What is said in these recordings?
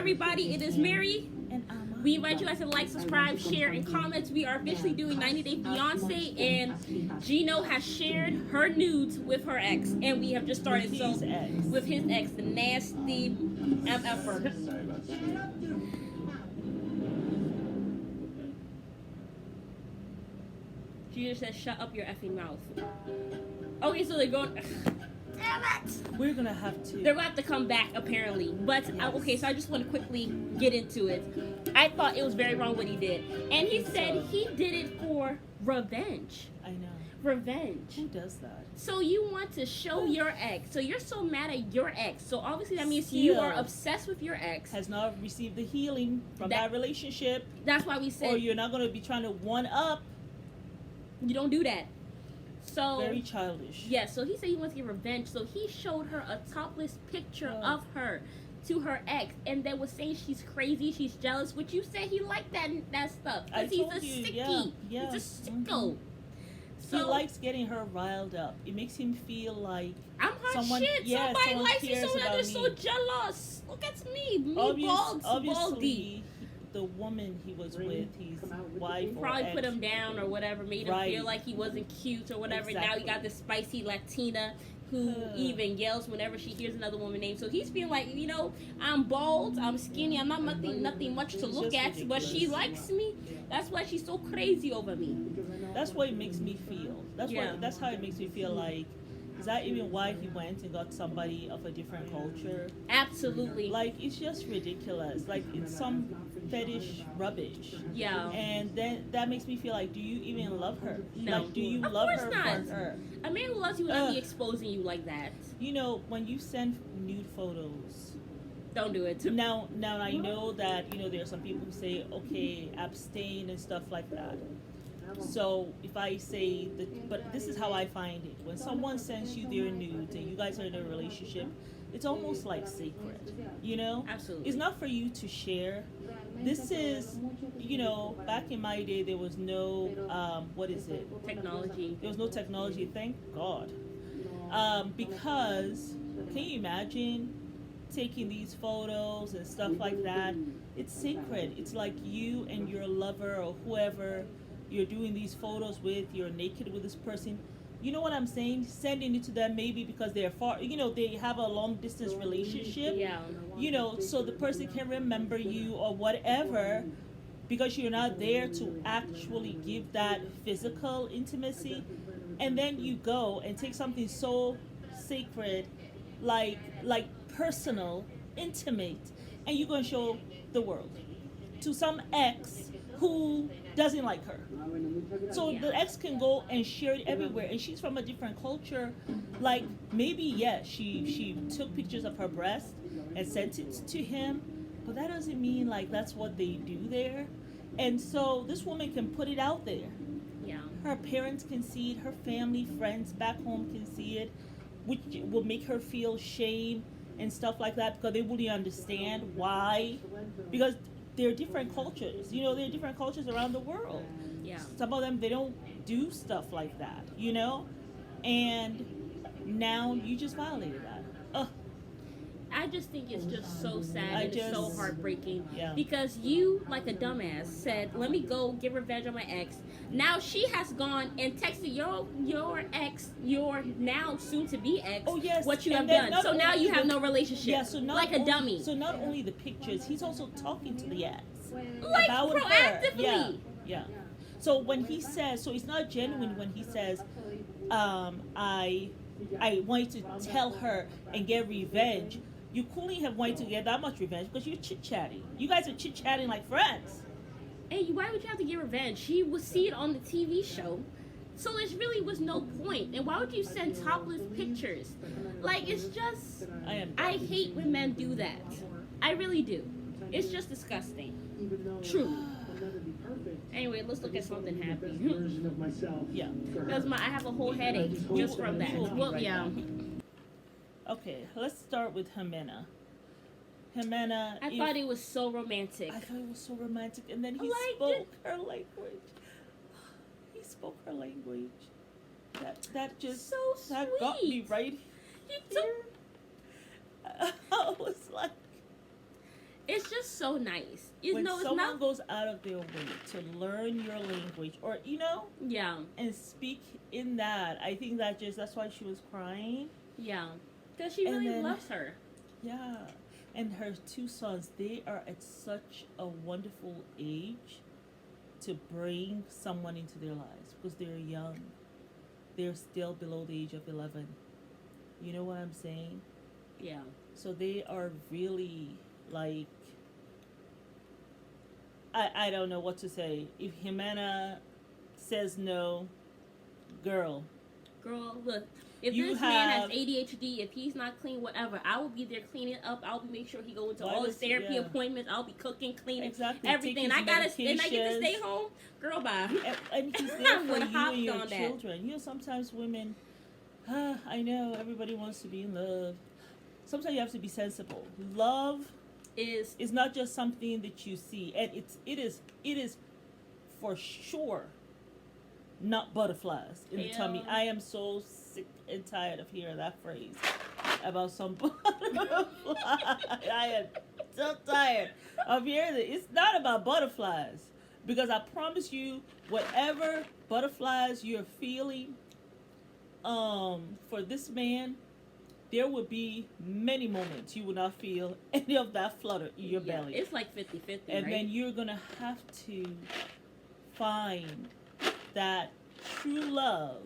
Everybody, it is Mary. And We invite you guys to like, subscribe, share, and comment. We are officially doing 90 Day Fiance, and Gino has shared her nudes with her ex, and we have just started with his ex, the nasty MFer. Gino says, "Shut up your effing mouth." Okay, so they're going. Damn it! we're gonna have to. They're gonna have to come back apparently. But okay, so I just want to quickly get into it. I thought it was very wrong what he did, and he said he did it for revenge. I know. Revenge. Who does that? So you want to show your ex. So you're so mad at your ex. So obviously that means you are obsessed with your ex. Has not received the healing from that relationship. That's why we said. Or you're not gonna be trying to one up. You don't do that. So very childish. Yeah, so he said he wants to get revenge. So he showed her a topless picture of her to her ex, and they were saying she's crazy, she's jealous. Which you said he liked that stuff because he's a sickie. Yeah. He's a sicko. Mm-hmm. So he likes getting her riled up. It makes him feel like I'm hot shit. Yeah, somebody likes me, so they're me. so jealous. Look at me, Obviously, baldy. The woman he was with, his wife, probably put him down or whatever, made him feel like he wasn't cute or whatever. Exactly. Now he got this spicy Latina who even yells whenever she hears another woman's name. So he's feeling like, I'm bald, I'm skinny, I'm not nothing much to look at, ridiculous. But she likes me. That's why she's so crazy over me. That's what it makes me feel. That's how it makes me feel like. Is that even why he went and got somebody of a different culture? Absolutely. Like, it's just ridiculous. Like, it's some fetish rubbish. Yeah. And then that makes me feel like, do you even love her? No. Like, do you love her not. for her? A man who loves you would not be exposing you like that. When you send nude photos, don't do it. Now I know that, there are some people who say, okay, abstain and stuff like that. So if I say but this is how I find it. When someone sends you their nudes and you guys are in a relationship, it's almost like sacred, Absolutely. It's not for you to share. This is, back in my day, there was no, technology. There was no technology, thank God. Because, can you imagine taking these photos and stuff like that? It's sacred. It's like you and your lover or whoever you're doing these photos with, you're naked with this person. You know what I'm saying? Sending it to them maybe because they're far, they have a long distance relationship. Yeah. So the person can remember you or whatever because you're not there to actually give that physical intimacy. And then you go and take something so sacred, like personal, intimate, and you're going to show the world to some ex who doesn't like her. So the ex can go and share it everywhere, and she's from a different culture. Like, maybe, yes, she took pictures of her breast and sent it to him, but that doesn't mean like that's what they do there. And so this woman can put it out there. Yeah. Her parents can see it, her family, friends back home can see it, which will make her feel shame and stuff like that because they wouldn't understand why. Because there are different cultures. There are different cultures around the world. Yeah. Some of them, they don't do stuff like that, And now you just violated that. I just think it's just so sad and it's so heartbreaking. Yeah. Because you, like a dumbass, said, let me go get revenge on my ex. Now she has gone and texted your ex, your now soon-to-be ex, what you have done. So now you have no relationship. Yeah, so like a dummy. So not only the pictures, he's also talking to the ex. Like about proactively. Her. Yeah. So when he says, so it's not genuine when he says, I want you to tell her and get revenge. You couldn't have wanted to get that much revenge because you're chit-chatting. You guys are chit-chatting like friends. Hey, why would you have to get revenge? She would see it on the TV show. So there really was no point. And why would you send topless pictures? Like, it's just... I hate when men do that. I really do. It's just disgusting. True. Anyway, let's look at something happy. Yeah. Because I have a whole headache just from that. Well, yeah. Okay, let's start with Jimena. Jimena. I thought it was so romantic. I thought it was so romantic. And then he spoke her language. He spoke her language. That just got me right here. I was like, It's just so nice. When It's someone not. goes out of their way to learn your language, or Yeah, and speak in that, I think that's why she was crying. yeah, because she And really then- loves her. Yeah, and her two sons, they are at such a wonderful age to bring someone into their lives because they're young. They're still below the age of 11. You know what I'm saying? Yeah, So they are really like, I don't know what to say. If Jimena says no, girl, look. If You this man has have- ADHD, if he's not clean, whatever, I will be there cleaning up. I'll be make sure he go into Why all his does- therapy yeah. appointments. I'll be cooking, cleaning, exactly, everything. take his And I get to stay medications. home, girl. Bye. And he's I there for would've you hopped and your on that. children. Sometimes women, I know everybody wants to be in love. Sometimes you have to be sensible. Love is not just something that you see, and it is for sure not butterflies in the tummy. Hell. I am so sick and tired of hearing that phrase about some butterfly. I am so tired of hearing it. It's not about butterflies, because I promise you, whatever butterflies you're feeling, for this man, there will be many moments you will not feel any of that flutter in your belly. It's like 50-50, And right? then you're going to have to find that true love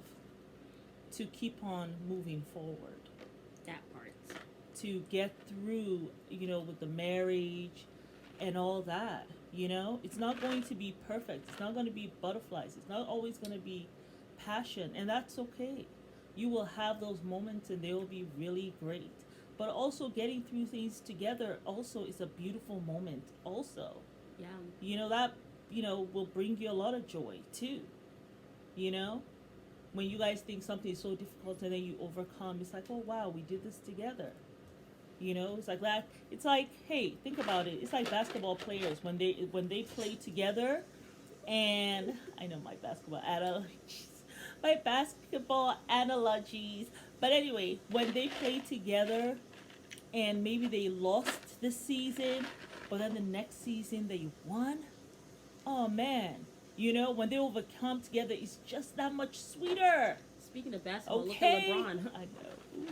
to keep on moving forward, that part. to get through, with the marriage and all that. It's not going to be perfect. It's not going to be butterflies. It's not always going to be passion, and that's okay. You will have those moments and they will be really great. But also getting through things together also is a beautiful moment also. Yeah. That, will bring you a lot of joy too. When you guys think something is so difficult and then you overcome, it's like, oh wow, we did this together. It's like that. It's like, hey, think about it. It's like basketball players when they play together, and I know my basketball analogies. But anyway, when they play together and maybe they lost this season, but then the next season they won, oh man, when they overcome together, it's just that much sweeter. Speaking of basketball, Okay? look at LeBron. I know.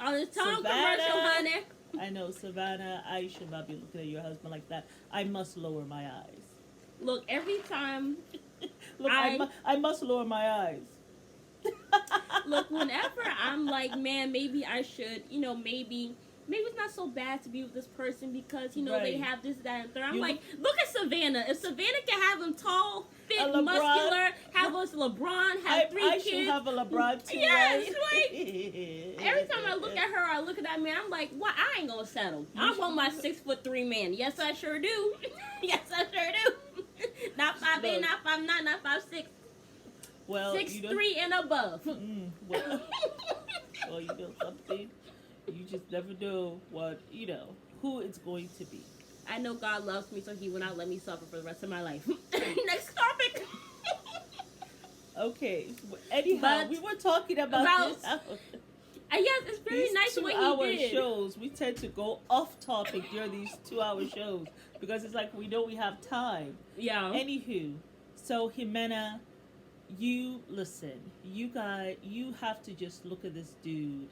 On the Tom Savannah. commercial, honey. I know, Savannah, I should not be looking at your husband like that. I must lower my eyes. Look, every time, Look, I must lower my eyes. look, whenever I'm like, man, maybe I should, maybe it's not so bad to be with this person because, they Right. have this, that, and third. I'm You like, look at Savannah. If Savannah can have him tall, fit, A LeBron. muscular, have us LeBron, have three I kids. should have a LeBron too. Yes, right? Every time I look at her, I look at that man, I'm like, what? I ain't gonna settle. I want my 6'3" man. Yes, I sure do. Yes, I sure do. Not 5'8", not 5'9", not 5'6". Well, 6'3" and above. Well, something. You just never know who it's going to be. I know God loves me, so He will not let me suffer for the rest of my life. Next topic. Okay. Anyhow, But we were talking about this. Yes, it's very These nice what 2-hour He did. shows, we tend to go off topic during these 2-hour shows because it's like we know we have time. Yeah. Anywho, so Jimena, you listen. You have to just look at this dude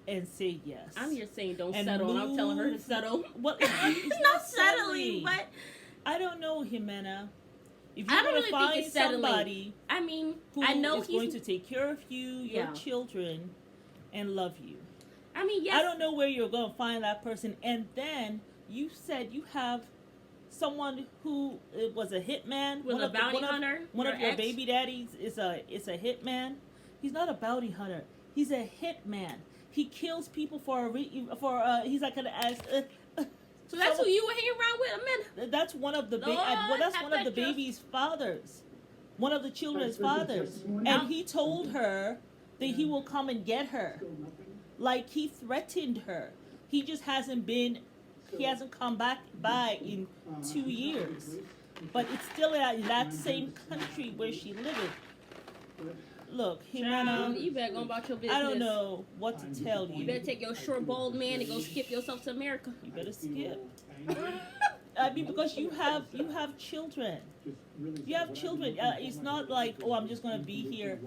and say yes. I'm here saying don't And settle, and I'm telling her to move- settle. Well, It's not settling, but I don't know, Jimena. If I you're don't going really to think find it's settling. somebody I mean, who I know is he's going to take care of you, your Yeah. children, and love you. I mean, yes. I don't know where you're going to find that person. And then you said you have someone who was a hitman. With a bounty hunter. One of your ex. baby daddies is a hitman. He's not a bounty hunter. He's a hitman. He kills people he's like gonna ask. So that's who you were hanging around with, a man. That's one of the Lord, that's one of the have that baby's fathers, one of the children's fathers, and he told her that he will come and get her. Like he threatened her. He just hasn't come back by in 2 years, but it's still in that same country where she lived. Look, Jimena, You better go about your business. I don't know what to tell you. You better take your short, bald man and go skip yourself to America. You better skip. I mean, because you have children. You have children. It's not like, oh, I'm just gonna be here.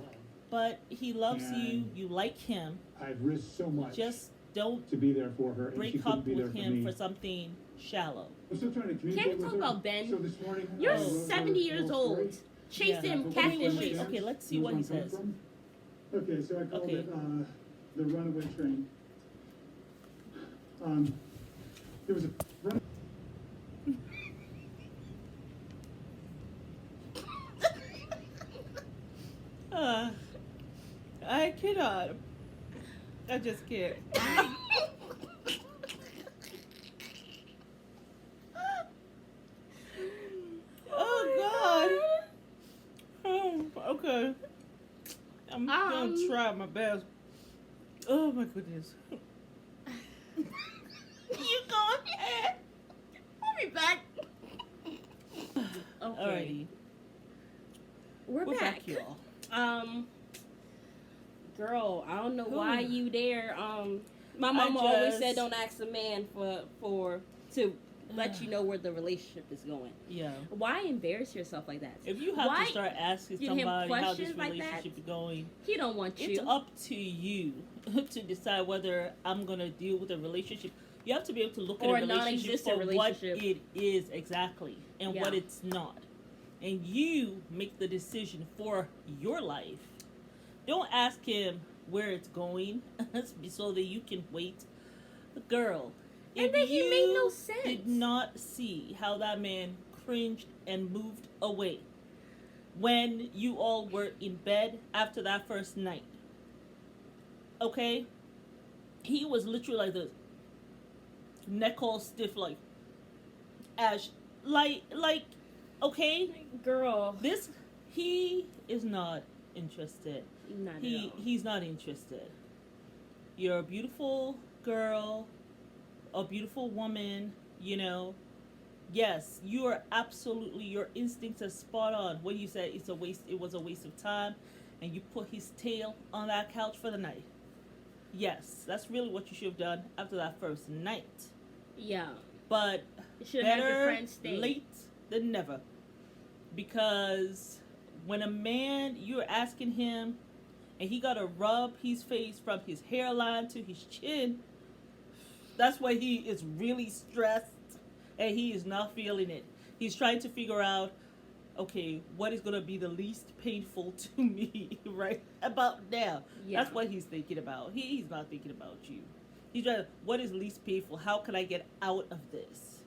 But he loves you. You like him. I've risked so much. Just don't to be there for her. break up with him for something shallow. I'm still trying to communicate Can't we with talk her. about Ben? So this morning, You're wrote 70 her years little old. story. Chasing him, Wait, catfishing. okay, let's see what he says. Okay, so I called Okay. it the runaway train. There was a run. I cannot. I just can't. Oh God. Oh, okay. I'm gonna try my best. Oh my goodness. You go ahead. I'll be back. Okay. Alrighty. We're back. y'all. Girl, I don't know Who? why you there. My mama I always just- said don't ask a man to let you know where the relationship is going. Yeah. Why embarrass yourself like that? If you have Why to start asking give him somebody how this questions like that? relationship is going, He don't want you. it's up to you to decide whether I'm gonna deal with a relationship. You have to be able to look Or at a a relationship for non-existent what relationship. it is exactly and what Yeah. it's not. And you make the decision for your life. Don't ask him where it's going so that you can wait. Girl, And if then he you made no sense. did not see how that man cringed and moved away when you all were in bed after that first night, okay? He was literally like this, neck all stiff, like ash, like, okay? Girl, This, he is not interested. not at all. He's not interested. You're a beautiful girl, a beautiful woman, you know. Yes, you are absolutely, your instincts are spot on when you said it was a waste of time and you put his tail on that couch for the night. Yes, that's really what you should have done after that first night. Yeah. But You should have had your better friends stay. late than never. Because when a man, you're asking him and he got to rub his face from his hairline to his chin, that's why he is really stressed and he is not feeling it. He's trying to figure out, okay, what is going to be the least painful to me right about now. Yeah. That's what he's thinking about. He's not thinking about you. He's trying to, what is least painful? How can I get out of this?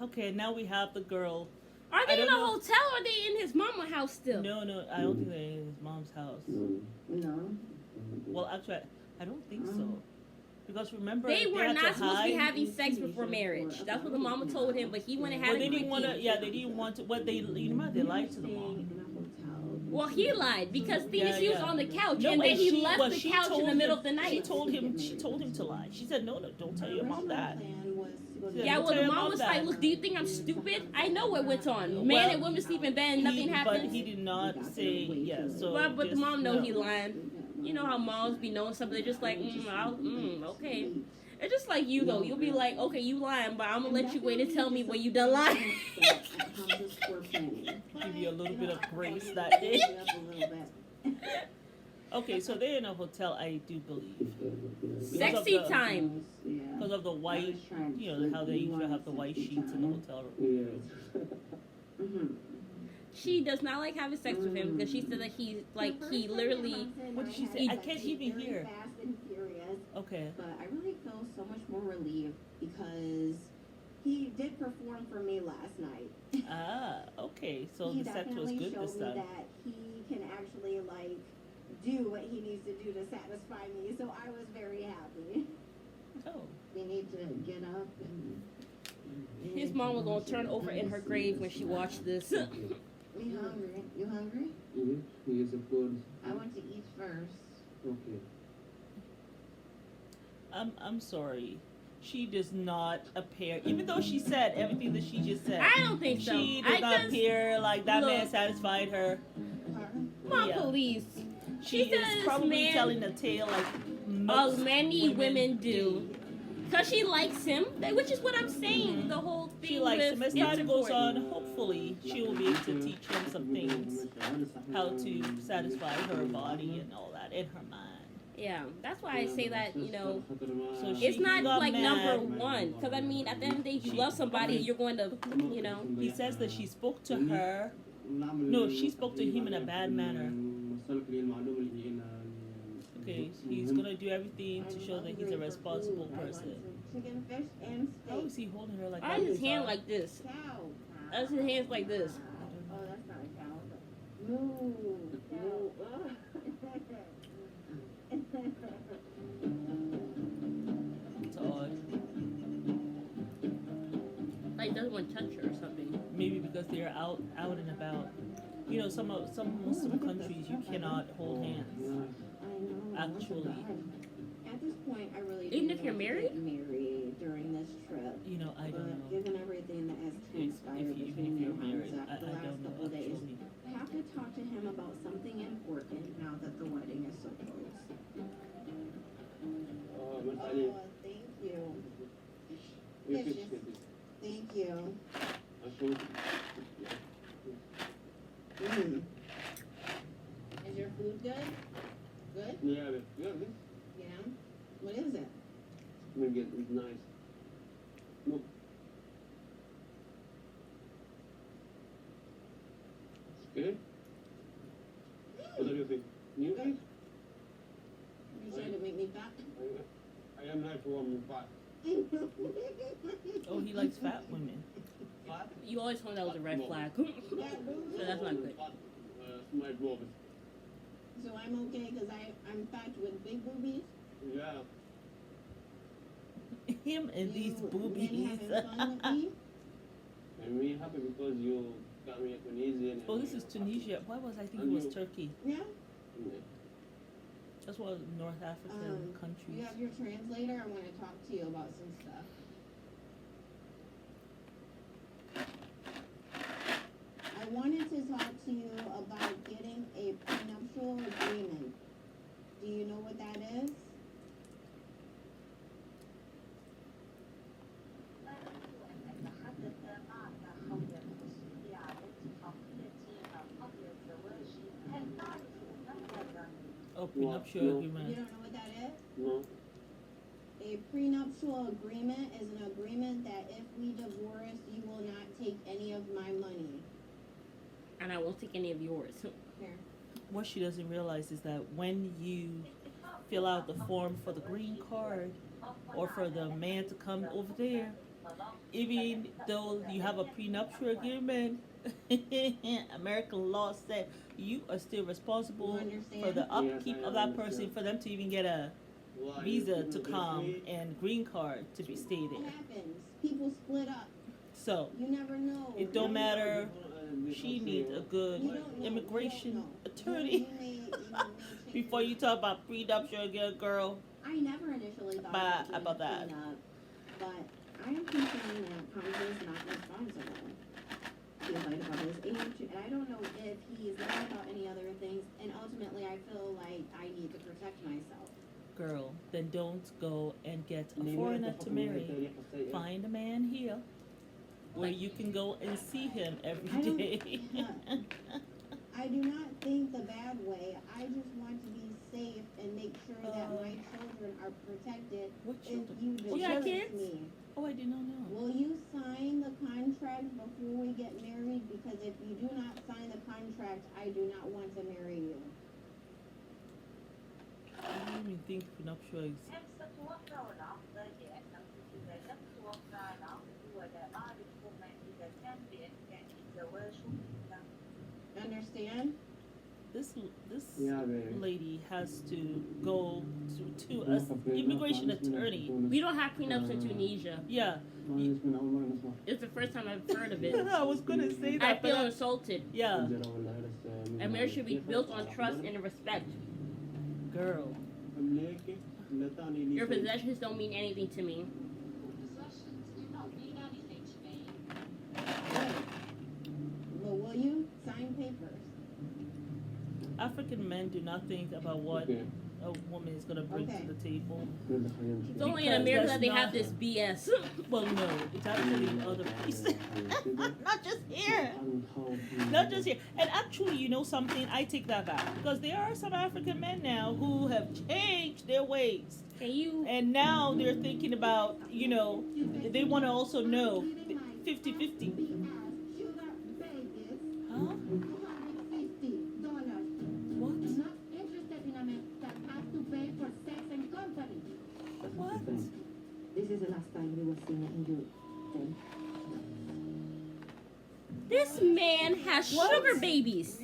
Okay, now we have the girl. Are I they in don't a know. hotel or are they in his mama house still? No, I don't think they're in his mom's house. No. Well, actually, I don't think so. Because remember, They were had not to supposed to be hide. having sex before marriage. That's what the mama told him, but he went and had Well, a they didn't want to. quickie. Yeah, they didn't want to. What they, you know, they lied to the mom. Well, he lied because Yeah, he was yeah. on the couch No, and then he she- left well, the she couch in told the middle him- of the night. She told him to lie. She said, no, don't tell your mom that. Yeah, well, Tell the your mom mom was that. like, look, do you think I'm stupid? I know what went on. Man Well, and women sleep in bed and nothing But happens. he did not say yes. So But the just, mom know no. he lying. You know how moms be knowing something. They're just like, okay. It's just like you, though. You'll be like, okay, you lying, but I'm going to let you wait and tell me when you done lying. Give you a little bit of grace that day. Okay, so they're in a hotel, I do believe. Sexy time. Because of the white, you know, how they usually have the white sheets in the hotel room. She does not like having sex with him because she said that he literally. What did she say? I can't even hear. Fast and furious, Okay. but I really feel so much more relieved because he did perform for me last night. Ah, okay. So he the sex was definitely good showed this me time. that he can actually do what he needs to do to satisfy me. So I was very happy. Oh. We need to get up and. His mom was going to turn over in her grave when she watched this. We hungry? You hungry? Yes, of course. I want to eat first. Okay. I'm sorry. She does not appear, even though she said everything that she just said. I don't think so. She does not appear like that man Look. satisfied her. Mom, Yeah. please. She She said is this probably man- telling a tale like most Many women do. Because she likes him, which is what I'm saying. The whole thing She likes him. with As time goes intercourse. on, hopefully she will be able to teach him some things, how to satisfy her body and all that in her mind. Yeah, that's why I say that, So it's not got like mad. number one. Because I mean, at the end of the day, if you love somebody, you're going to, He says that she spoke to her. No, she spoke to him in a bad manner. Okay, he's gonna do everything to show that he's a responsible person. Chicken, fish, and How steak. is he holding her like I that? his hand like this. Cow. I his hands like this. Oh, that's not a cow. Moo. Cow. It's odd. Like, doesn't want to touch her or something. Maybe because they're out and about. Some Muslim countries you cannot hold hands. I know. Actually. At this point, I really Even do if you're want to married? get married during this trip. I don't know. Given everything that has transpired Even between if you're me and married, Hamza I the last don't know couple of days, actually. I have to talk to him about something important now that the wedding is so close. Oh, thank you. Fishes. Thank you. Mm. Is your food good? Good? Yeah. Yeah. What is it? It's nice. Look. It's good. What do you think? You think? You trying to make me fat? I am not warm fat. Oh, he likes fat women. Fat? You always told me that was a red flag. So that's not good. My boobies. So I'm okay because I'm fat with big boobies? Yeah. Him and these You boobies. been having fun with me? I'm really happy because you got me a Tunisian. Oh, this is Tunisia. Why was I thinking it was Turkey? Yeah. That's one of the North African You countries. have your translator. I want to talk to you about some stuff. I wanted to talk to you about getting a prenuptial agreement. Do you know what that is? Oh, prenuptial No. You agreement. don't know what that is? No. A prenuptial agreement is an agreement that if we divorce, you will not take any of my money. And I won't take any of yours. Here. What she doesn't realize is that when you fill out the form for the green card or for the man to come over there, even though you have a prenuptial agreement, American law said you are still responsible for the upkeep of that person, for them to even get a visa to come and green card to be stay What there. happens? People split up. So You never know. it don't matter. She needs a good You don't know. immigration You don't know. attorney You may change before you talk about prenuptial again, girl. I never initially thought Bye it was about that. prenup, but I am concerned that Hamza is not responsible. He lied about his age, and I don't know if he's lied about any other things, and ultimately I feel like I need to protect myself. Girl, then don't go and get a foreigner to marry. Find a man here where you can go and see him every day. I do not think the bad way. I just want to be safe and make sure that my children are protected What if children? you What You got divorce kids? me. Oh, I did not know. Will you sign the contract before we get married? Because if you do not sign the contract, I do not want to marry you. I don't even think prenuptial is. Understand? This Yeah, baby. lady has to go to an immigration attorney. We don't have prenups in Tunisia. Yeah, It's the first time I've heard of it. I was gonna say I that, but feel insulted. yeah, A marriage should be built on trust and respect. girl. Your possessions don't mean anything to me. Well, will you sign papers? African men do not think about what a woman is gonna bring Okay. to the table. It's only in Because America that's that they have not- this BS. Well, no, it's actually in other places, not just here. Not just here. And actually, you know something? I take that back because there are some African men now who have changed their ways. Can you? And now they're thinking about, you know, they want to also know 50-50. Huh? What? What? This is the last time we will see it in you. This man has What? sugar babies.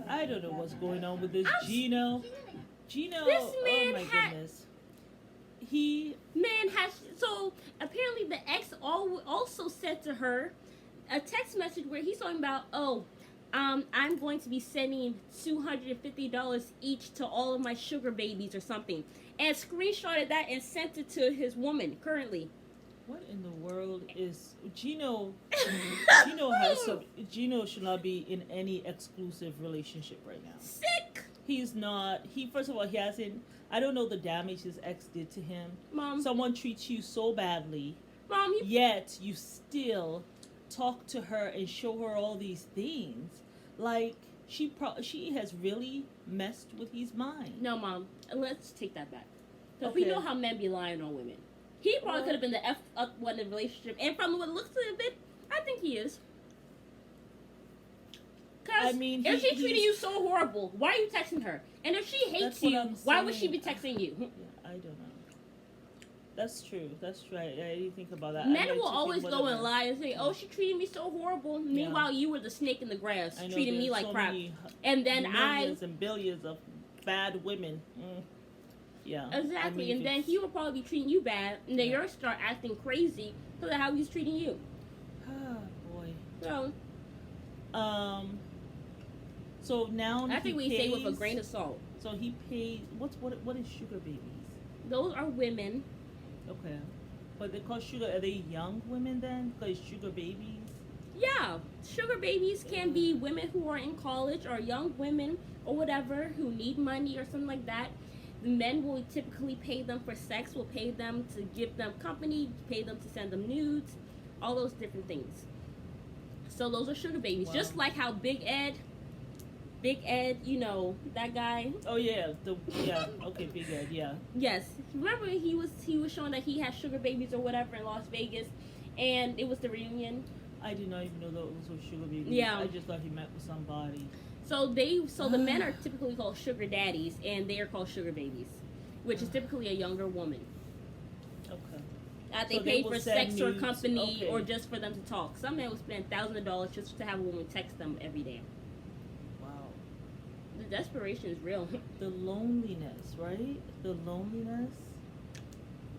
I don't know what's going on with this I'm- Gino, This oh man my had- goodness. He, Man has so apparently the ex also said to her a text message where he's talking about, I'm going to be sending $250 each to all of my sugar babies or something, and screenshotted that and sent it to his woman currently. what in the world is Gino? Gino should not be in any exclusive relationship right now. Sick, He's not. First of all, he hasn't. I don't know the damage his ex did to him. mom. Someone treats you so badly, Mom, you yet you still talk to her and show her all these things. Like she has really messed with his mind. no, mom. Let's take that back. Because we Okay. know how men be lying on women. He probably could have been the F up one in the relationship, and from what it looks of it, I think he is. I Because mean, if she he's- treated you so horrible, why are you texting her? And if she hates That's what you, I'm why would she be saying. texting you? Yeah, I don't know. That's true. That's right. I didn't think about that. Men will always go and lie and say, Yeah. "Oh, she treated me so horrible." Meanwhile, you were the snake in the grass, I know treating me there's like so crap. many And then millions and billions of bad women. Yeah. exactly, I mean, and if then it's- he will probably be treating you bad, and then Yeah. you'll start acting crazy because of how he's treating you. Ah, boy. So So now I think he we say with a pays- grain of salt. So he pays. What is sugar babies? Those are women. Okay, but they call sugar. Are they young women then? Because sugar babies. Yeah, sugar babies can be women who are in college or young women or whatever who need money or something like that. The men will typically pay them for sex, will pay them to give them company, pay them to send them nudes, all those different things. So those are sugar babies. Wow. Just like how Big Ed, you know, that guy. Oh yeah, okay, Big Ed, yeah. Yes, remember he was showing that he had sugar babies or whatever in Las Vegas, and it was the reunion. I did not even know those were sugar babies. Yeah. I just thought he met with somebody. So the men are typically called sugar daddies, and they are called sugar babies, which is typically a younger woman. Okay. They So pay will for send sex or nudes. company Okay. or just for them to talk. Some men will spend thousands of dollars just to have a woman text them every day. Wow. The desperation is real. The loneliness, right? The loneliness.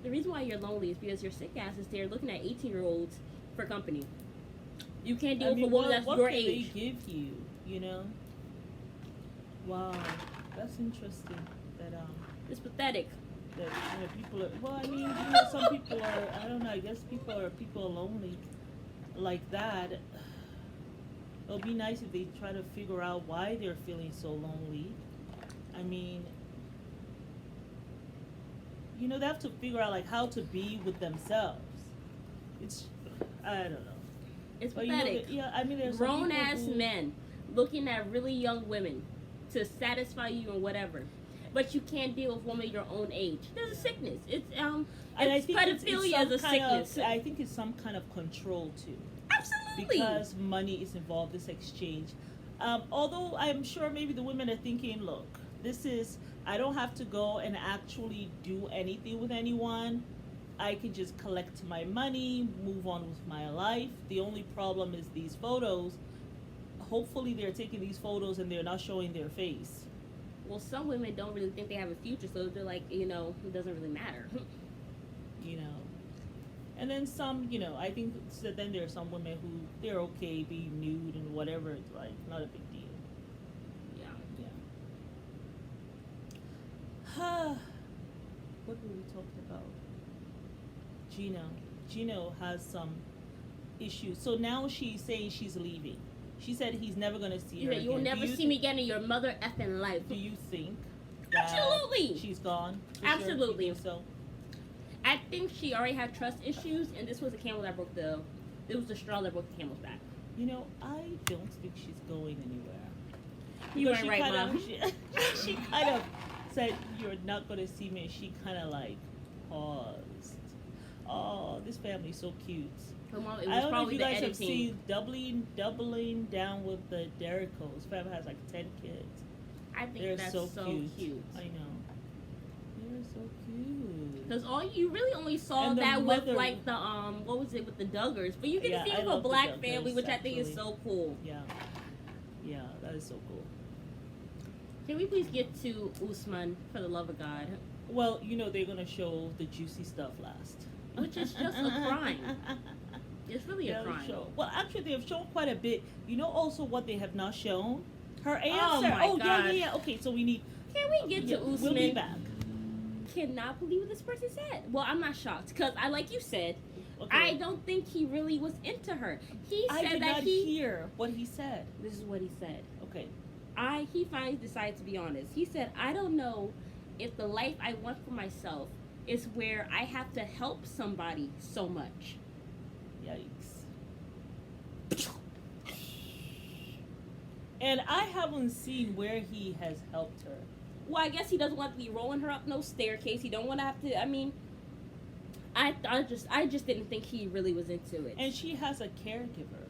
The reason why you're lonely is because your sick ass is there looking at 18-year-olds for company. You can't deal with a woman that's what your can age. they give you? You know. Wow, that's interesting. It's pathetic. That people are. Well, I mean, you know, some people are. I don't know. I guess people are lonely like that. It'll be nice if they try to figure out why they're feeling so lonely. I mean, you know, they have to figure out like how to be with themselves. I don't know. It's But you know, pathetic. yeah, I mean, there's some Grown people ass who- men looking at really young women to satisfy you and whatever. But you can't deal with women your own age. There's a sickness. It's And I think pedophilia some is a kind of- sickness. I think it's some kind of control too. Absolutely. Because money is involved, this exchange. Although I'm sure maybe the women are thinking, look, I don't have to go and actually do anything with anyone. I can just collect my money, move on with my life. The only problem is these photos. Hopefully they're taking these photos and they're not showing their face. Well, some women don't really think they have a future, so they're like, it doesn't really matter. You know. And then some, I think that then there are some women who they're okay being nude and whatever. It's like not a big deal. Yeah. Yeah. What were we talking about? Gino has some issues. So now she's saying she's leaving. She said he's never gonna see her. You'll again. never see me again in your mother effing life. Do you think that Absolutely. she's gone? For sure? Absolutely. You think so. I think she already had trust issues, and this was the camel that broke the. It was the straw that broke the camel's back. You know, I don't think she's going anywhere. You Because weren't right, Mom. She kind of said, "You're not going to see me." And she kind of like paused. Oh, this family's so cute. Her mom, it I was don't know if probably you the guys have editing. seen doubling down with the Derricos. Family has like 10 kids. I think They're that's so so cute. cute. I know. They're so cute. Because all you really only saw And the that mother- with like the what was it with the Duggars, but you get Yeah, to see I it with a love the black Duggars, family, which I think is actually. so cool. Yeah. Yeah, that is so cool. Can we please get to Usman for the love of God, Well, you know, they're going to show the juicy stuff last. which is just a crime. It's really a They'll crime. show- Well, actually, they have shown quite a bit. You know, also what they have not shown? Her answer. Oh, my God. Yeah. Okay, so we need. Can we get Yeah, to Usman? we'll be back. Cannot believe what this person said. Well, I'm not shocked because like you said, Okay. I don't think he really was into her. He I said did that not he. hear what he said. This is what he said. Okay. He finally decided to be honest. He said, I don't know if the life I want for myself is where I have to help somebody so much. Yikes. And I haven't seen where he has helped her. Well, I guess he doesn't want to be rolling her up no staircase. He don't want to have to. I mean, I just didn't think he really was into it. And she has a caregiver.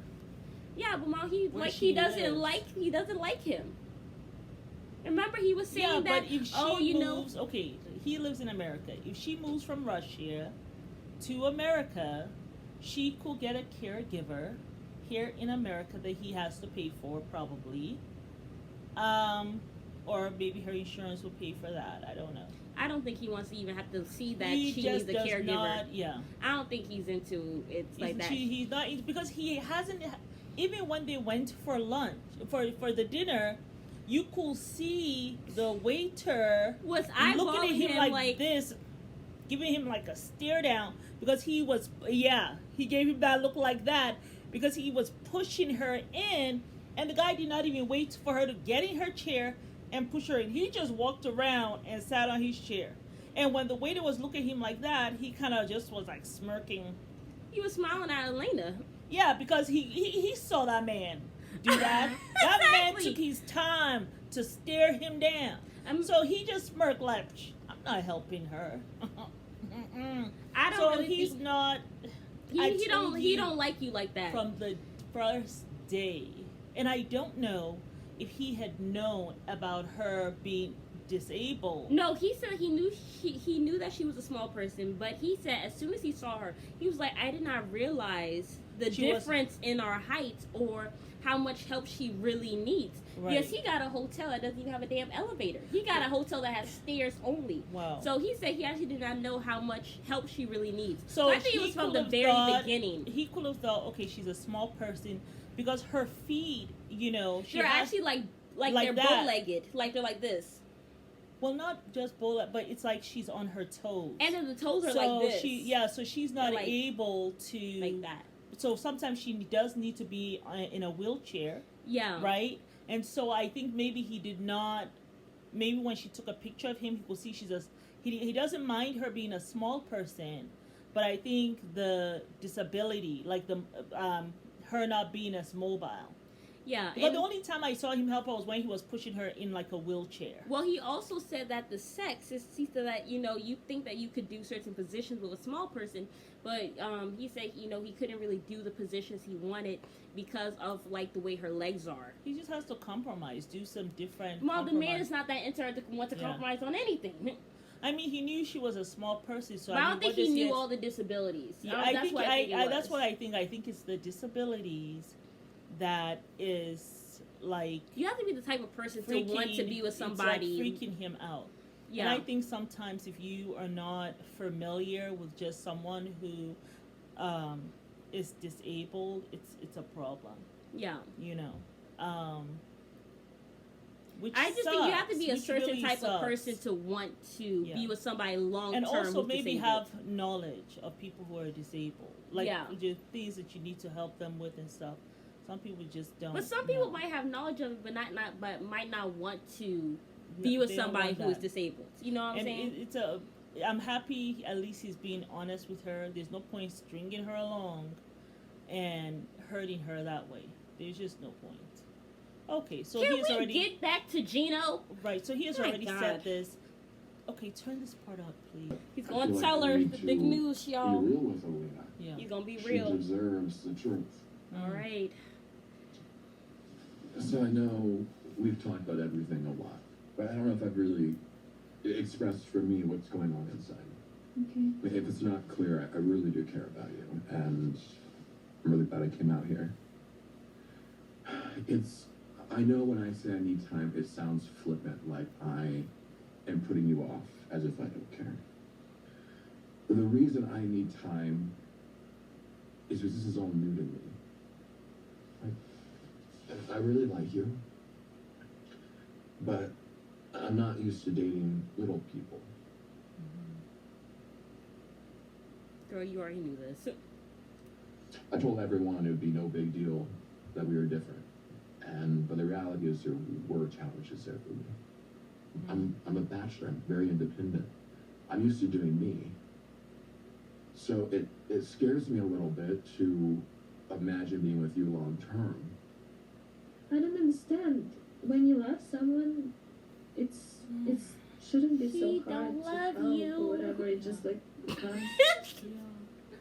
Yeah, but Mom, Where he she doesn't lives. like him. Remember, he was saying Yeah, that. but if she oh, you know. moves, okay, he lives in America. If she moves from Russia to America, she could get a caregiver here in America that he has to pay for, probably. Or maybe her insurance will pay for that. I don't know. I don't think he wants to even have to see that He she just needs a does caregiver. not. Yeah. I don't think he's into it like that. He's not, because he hasn't. Even when they went for lunch, for the dinner, you could see the waiter Was looking at eyeballing him like this, giving him like a stare down, because he was, he gave him that look like that because he was pushing her in, and the guy did not even wait for her to get in her chair and push her in. He just walked around and sat on his chair. And when the waiter was looking at him like that, he kind of just was like smirking. He was smiling at Elena. Yeah, because he saw that man do that. That man Exactly. took his time to stare him down. So he just smirked like, I'm not helping her. I don't So really he's think not. he don't like you like that. From the first day. And I don't know if he had known about her being disabled. No, he said he knew that she was a small person, but he said as soon as he saw her, he was like, I did not realize the difference in our heights or how much help she really needs. Right. Yes, he got a hotel that doesn't even have a damn elevator. He got a hotel that has stairs only. Wow. So he said he actually did not know how much help she really needs. So I think it was from the very beginning. He could have thought, okay, she's a small person because her feet, she They're has, actually like they're that. bow-legged, like they're like this, well, not just bow, but it's like she's on her toes. and then the toes are so like this. so she's not They're like- able to like that. So sometimes she does need to be in a wheelchair, Yeah. right? And so I think maybe he did not. Maybe when she took a picture of him, he could see he doesn't mind her being a small person, but I think the disability, like the her not being as mobile. Yeah. But the only time I saw him help her was when he was pushing her in like a wheelchair. Well, he also said that the sex is, he said that, you think that you could do certain positions with a small person, but he said, he couldn't really do the positions he wanted because of, like, the way her legs are. He just has to compromise, do some different Well, the man compromise. is not that into her to want to Yeah. compromise on anything. I mean, he knew she was a small person, so But I don't mean, think what he does knew has- all the disabilities. Yeah, That's I think what I think it was. that's what I think. I think it's the disabilities that is like You have to be the type of person to want to be with somebody. It's like freaking him out. Yeah. And I think sometimes if you are not familiar with just someone who is disabled, it's a problem. Yeah. Which I just think you have to be a which certain really type of sucks. person to want to Yeah. be with somebody long term. And also maybe have knowledge of people who are disabled, like Yeah. the things that you need to help them with and stuff. Some people just don't. But some people know. might have knowledge of it, but might not want to be with They don't somebody want who is that. disabled. You know what I'm And saying? I'm happy at least he's being honest with her. There's no point stringing her along and hurting her that way. There's just no point. Okay, so Can he has we already get back to Gino? right. So he has My already God. said this. Okay, turn this part up, please. He's I gonna feel tell like her we the need big to news, Be y'all. real with Alina. Yeah. He's gonna be She real. deserves the truth. All right. So I know we've talked about everything a lot, but I don't know if I've really expressed for me what's going on inside. Okay. If it's not clear, I really do care about you, and I'm really glad I came out here. I know when I say I need time, it sounds flippant, like I am putting you off, as if I don't care. But the reason I need time is because this is all new to me. I really like you, but I'm not used to dating little people. Girl, you already knew this. I told everyone it would be no big deal that we were different, but the reality is there were challenges there for me. I'm a bachelor. I'm very independent. I'm used to doing me. So it scares me a little bit to imagine being with you long term. I don't understand. When you love someone, it's shouldn't be He so hard don't to love help you. or whatever. It just like becomes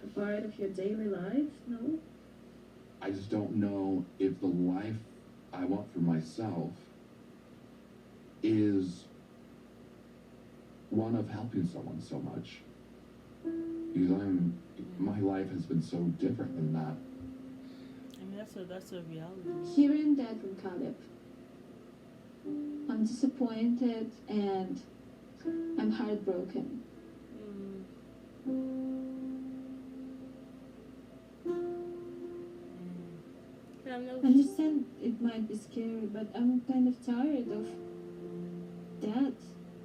a part of your daily life. No, I just don't know if the life I want for myself is one of helping someone so much. Because my life has been so different than that. I mean, that's a reality. hearing that from Caleb, I'm disappointed and I'm heartbroken. But I'm no. I understand it might be scary, but I'm kind of tired of that.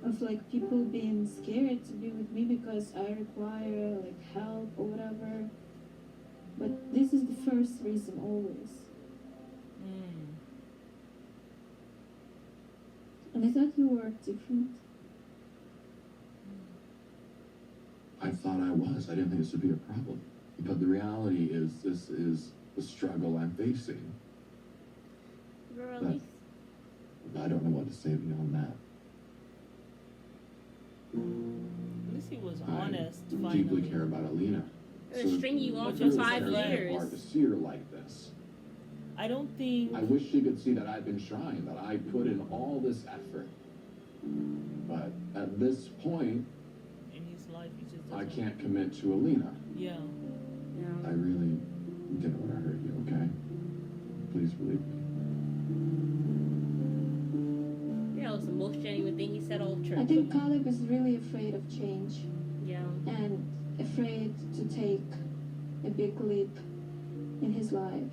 Of like people being scared to be with me because I require like help or whatever. But this is the first reason always. And I thought you were different. I thought I was. I didn't think this would be a problem. But the reality is, this is the struggle I'm facing. Girl, at But least. I don't know what to say beyond that. At least he was I honest. deeply Finally. care about Alina. Gonna string you on it's for really 5 tears my years. heart to see her like this. I don't think. I wish she could see that I've been trying, that I put in all this effort. But at this point, In his life, he just I doesn't. can't commit to Alina. Yeah. I really didn't want to hurt you, okay? Please believe me. That was the most genuine thing he said all I church. think Caleb is really afraid of change Yeah. and afraid to take a big leap in his life.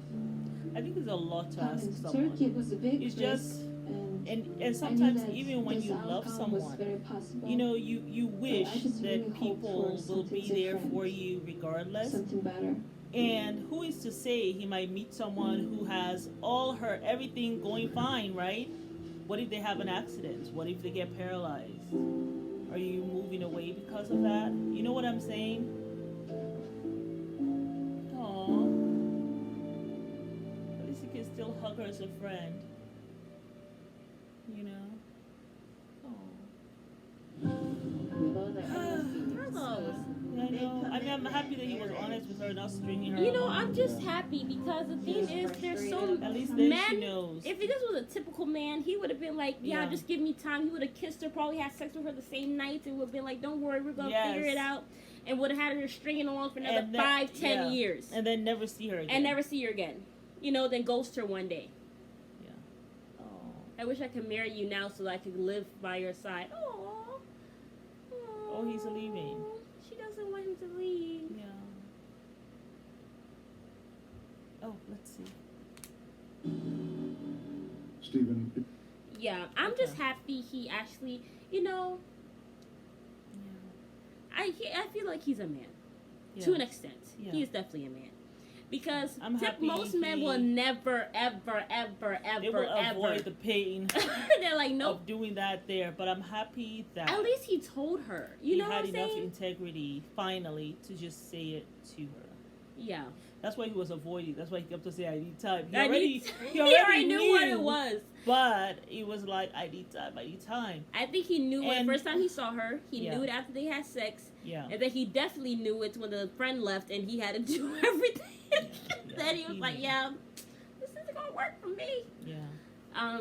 I think there's a lot to ask Coming to someone. Turkey was a big It's risk, just- and And I knew sometimes that even when this you love outcome was someone, very possible. you know, you wish I just really that hope people for will something be there different. for you regardless. Something better. And who is to say he might meet someone who has everything going fine, right? What if they have an accident? What if they get paralyzed? Are you moving away because of that? You know what I'm saying? Aww. At least you can still hug her as a friend. You know? Aww. Both are honest. Carlos. Yeah, I know. I mean, I'm happy that he was honest with her, not stringing her. You know, along. I'm just happy because the thing is, there's so At least then she men. knows. If this was a typical man, he would have been like, "Yeah, Yeah. just give me time." He would have kissed her, probably had sex with her the same night, and would have been like, "Don't worry, we're gonna Yes. figure it out," and would have had her stringing along for another And then- 5-10 yeah. years, And then never see her again. and never see her again. You know, then ghost her one day. Yeah. Oh. I wish I could marry you now so that I could live by your side. Aww. Oh, he's leaving. She doesn't want him to leave. Yeah. Oh, let's see. Stephen, Yeah, I'm just Okay. happy he actually, you know, Yeah. I feel like he's a man Yeah. to an extent. Yeah. He is definitely a man. Because I'm happy most men will never, ever, ever, They ever, will avoid ever. the pain They're like, nope. of doing that there. But I'm happy that At least he told her. You he know what had I'm enough saying? integrity finally to just say it to her. Yeah. That's why he was avoiding. That's why he kept on saying, "I need time." He I already, need- he already knew what it was. But it was like, "I need time. I need time." I think he knew it And- the first time he saw her. He Yeah. knew it after they had sex. Yeah. And then he definitely knew it when the friend left and he had to do everything. Then he was he like, knew. yeah, this isn't going to work for me. Yeah.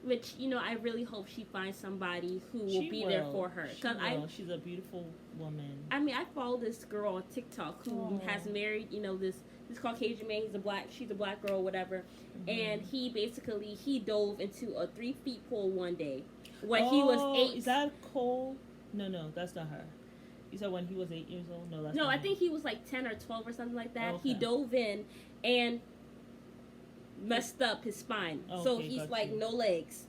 Which, you know, I really hope she finds somebody who will She be there will. for her. She Because will. She's a beautiful woman. I mean, I follow this girl on TikTok who Aw. has married, you know, this Caucasian man. She's a black girl, whatever. And he dove into a 3-foot pool one day when he was 8. Is that Cole? No, that's not her. You said when he was 8 years old? No, that's No, not I her. think he was like 10 or 12 or something like that. Okay. He dove in and messed up his spine. So Okay, he's got like you. no legs.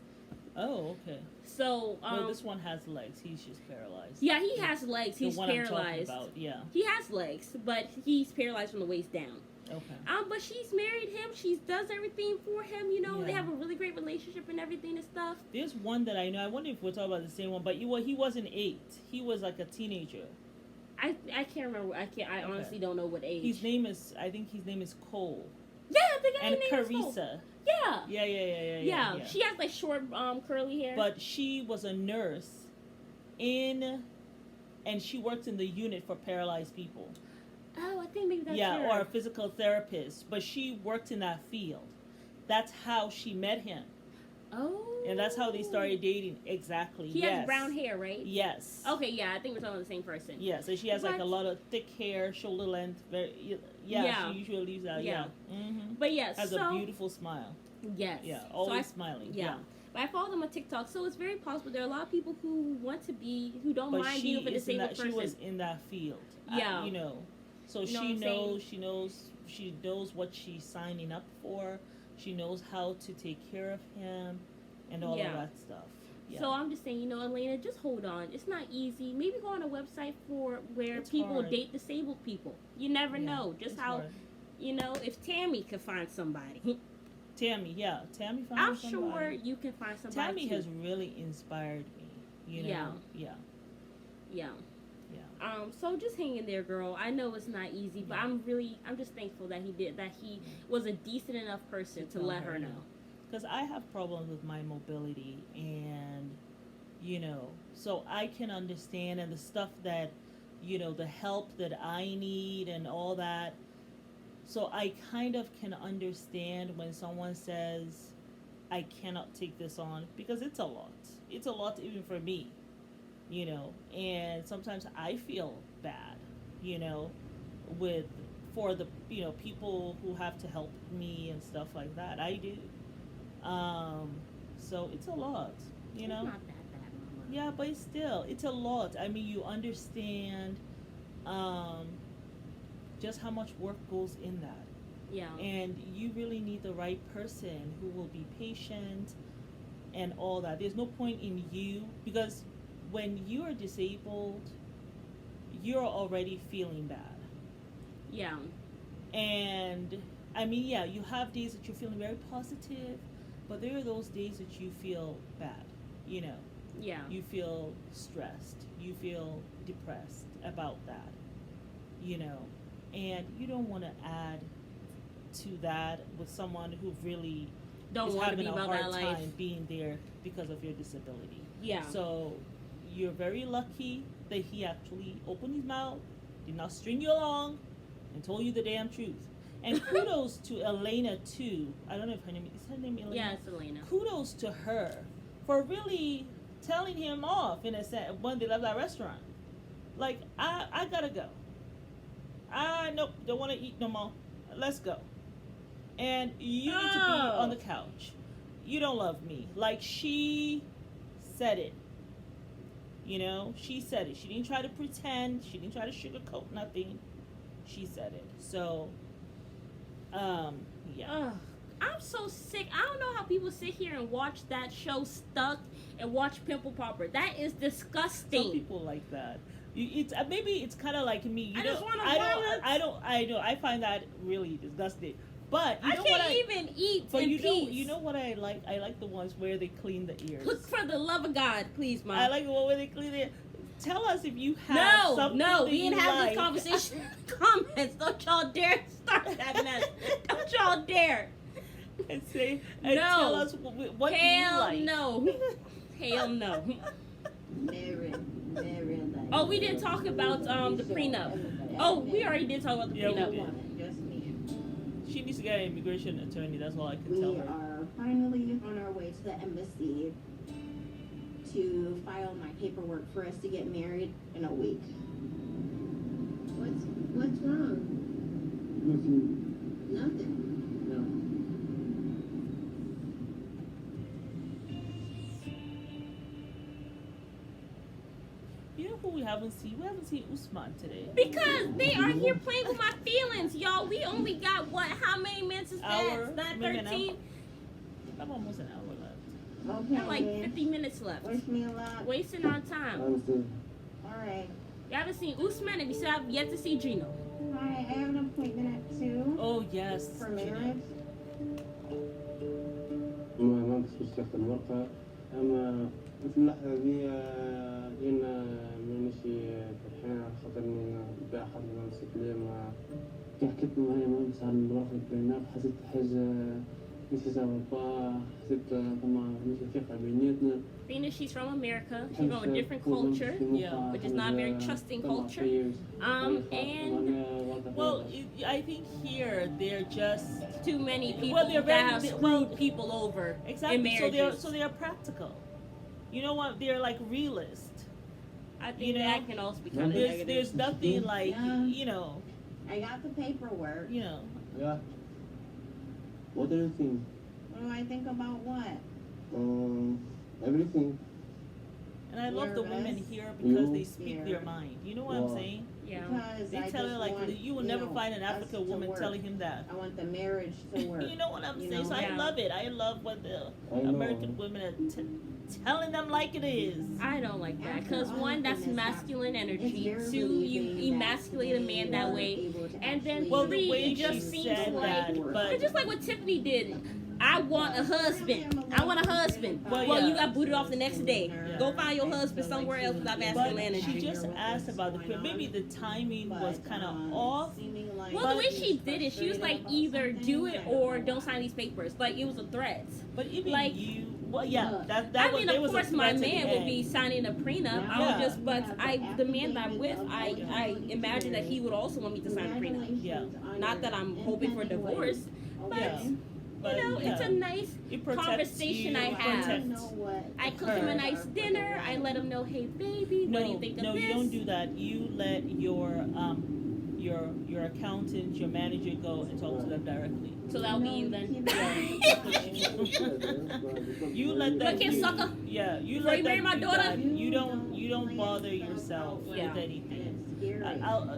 Oh, okay. So No, this one has legs. He's just paralyzed. yeah, he has legs. The He's one I'm talking paralyzed. about, yeah. He has legs, but he's paralyzed from the waist down. Okay. But she's married him. She does everything for him. You know, they Yeah. have a really great relationship and everything and stuff. There's one that I know. I wonder if we're talking about the same one. But he wasn't 8. He was like a teenager. I can't remember. I honestly don't know what age. I think his name is Cole. Yeah, I think And her name is Cole. Carissa. Yeah. Yeah. She has like short curly hair. But she was a nurse and she worked in the unit for paralyzed people. Oh, I think maybe that's Yeah, her. or a physical therapist. But she worked in that field. That's how she met him. Oh. And that's how they started dating. Exactly. He yes. has brown hair, right? Yes. Okay, yeah, I think we're talking about the same person. Yeah, so she has like What? a lot of thick hair, shoulder length. Yeah. She usually leaves out. Yeah. Yeah. Mm-hmm. But yeah, Has so a beautiful smile. yes. Yeah, So always smiling. yeah. But I follow them on TikTok, so it's very possible there are a lot of people who don't But mind she being with a is in disabled that. person. She was in that field. Yeah. You know, so You know she what I'm saying? knows. She knows what she's signing up for. She knows how to take care of him, and all Yeah. of that stuff. Yeah. So I'm just saying, you know, Elena, just hold on. It's not easy. Maybe go on a website where It's people hard. date disabled people. You never Yeah, know. Just it's how, hard. you know, if Tammy could find somebody, Tammy I'm found sure somebody. you can find somebody. Tammy too. has really inspired me. You know. Yeah. Yeah. Yeah. Yeah. So just hang in there, girl. I know it's not easy, but Yeah. I'm just thankful that he was a decent enough person to tell let her know. Because I have problems with my mobility, and you know, so I can understand, and the stuff that, you know, the help that I need and all that. So I kind of can understand when someone says, I cannot take this on, because it's a lot. It's a lot even for me, you know, and sometimes I feel bad, you know, for the, you know, people who have to help me and stuff like that. I do. So it's a lot, you know. It's not that bad, Mama. Yeah, but it's a lot. I mean, you understand just how much work goes in that. Yeah. And you really need the right person who will be patient and all that. There's no point in you, because when you are disabled, you're already feeling bad. Yeah. And I mean, yeah, you have days that you're feeling very positive, but there are those days that you feel bad, you know. Yeah. You feel stressed, you feel depressed about that, you know, and you don't want to add to that with someone who really Don't is want to having be a about hard that life. time being there because of your disability. Yeah. So you're very lucky that he actually opened his mouth, did not string you along, and told you the damn truth. And kudos to Elena too. I don't know if her name Elena? Yeah, it's Elena. Kudos to her for really telling him off in a sense when they left that restaurant. Like, I gotta go. Nope, don't want to eat no more. Let's go. And you need to be on the couch. You don't love me. Like, she said it. You know, she said it. She didn't try to pretend. She didn't try to sugarcoat nothing. She said it. So, yeah. Ugh, I'm so sick. I don't know how people sit here and watch that show Stuck and watch Pimple Popper. That is disgusting. Some people like that. It's maybe it's kind of like me. You I know, just wanna I know. I find that really disgusting. But you I know can't what even eat But in you peace. know what I like? I like the ones where they clean the ears. For the love of God, please, Mom. I like the one where they clean the. Tell us if you have No, something no, that we you didn't have like. this conversation. Comments, don't y'all dare start that mess. Don't y'all dare. And say and No. tell us what do you Hell like. no. Hell no. Mary, like. Oh, we didn't talk about the prenup. Oh, we already did talk about the Yeah, we prenup. did. Just me. She needs to get an immigration attorney. That's all I can We tell her. are finally on our way to the embassy to file my paperwork for us to get married in a week. What's wrong? Nothing. You know who we haven't seen? We haven't seen Usman today. Because they are here playing with my feelings, y'all. We only got what? How many minutes is that? Hour, Is that maybe an 13? I have almost an hour left. Okay. Got like 50 minutes left. Wish me a lot. Wasting our time. Alright. You haven't seen Usman and we still have yet to see Gino. Hi, I have an appointment at 2 Oh yes. for marriage. ما نقص تحت الورقة أما في اللحظة دي جينا من شي فرحان على خاطر باخر من استسلام كي حكيت معايا ما صار الورقة البينات حسيت حاجة مش زعما حسيت فما مش ثقة بيناتنا. Being that she's from America, she's from a different culture, Yeah. which is not a very trusting culture. And Well, I think here they're just too many people Well, they're very- that have screwed people over in exactly. marriages. So they're practical. You know what? They're like realist. I think you know, that can also be kind of There's negative. nothing like Yeah. you know. I got the paperwork. Yeah. What do you think? What do I think about what? Everything. And I love the women Nervous. here because they You? speak their mind. You know what I'm Wow. saying? Yeah. Because They I tell just her like want, you will never know, find an us African to woman work. telling him that. I want the marriage to work. You know what I'm You saying? know? So I Yeah. love it. I love what the I know. American women are telling them like it is. I don't like that After because all one, of that's this masculine It's energy. very Two, you relieving emasculate a that man they that were way. able to And then actually Well, the three, way it just she seems said like that, but it's just like what Tiffany did. I want a husband. I want a husband. Well, Well, yeah. you got booted off the next day. Yeah. Go find your husband somewhere else without masculine but energy. she just asked about the maybe the timing was kind of off. Well, the way she did it, she was like, either do it or don't sign these papers. Like, it was a threat. But even Like- you, well, yeah, that I was mean, there of was course, a my threat to the man would end. be signing a prenup. I Yeah. would just, but the man that I'm with, I imagine that he would also want me to sign a prenup. Yeah. Not that I'm hoping for divorce, but Yeah. But you know, it's yeah. a nice It protects conversation you, I it have. protects- I cook him a nice dinner. I let him know, hey baby, what do you think of no, this? you don't do that. You let your accountant, your manager go and talk to them directly. So that'll be you then. You let them. Look here, do- sucker. Yeah, you Before let you them marry my do daughter? that. You don't bother yourself Yeah. with anything. Scary.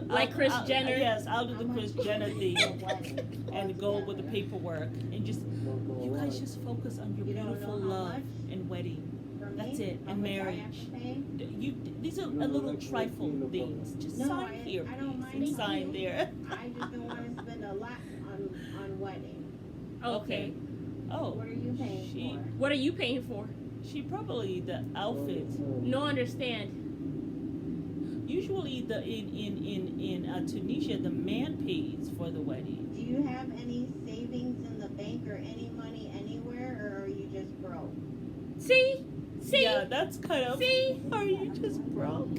Like Kris Jenner? Yes, I'll do the Kris Jenner thing and go with the paperwork and just you guys just focus on your You don't beautiful know how love much? and wedding. For me, That's it, how and much I have marriage. to pay? These are a little trifle things. Just No, sign I here, don't please, mind and sign you. there. I just don't want to spend a lot on wedding. Okay. Oh, What are you paying she- for? What are you paying for? she probably the outfit. No understand. Usually in Tunisia the man pays for the wedding. Do you have any savings in the bank or any money anywhere, or are you just broke? See? Yeah, that's kind of. See? Are you just broke?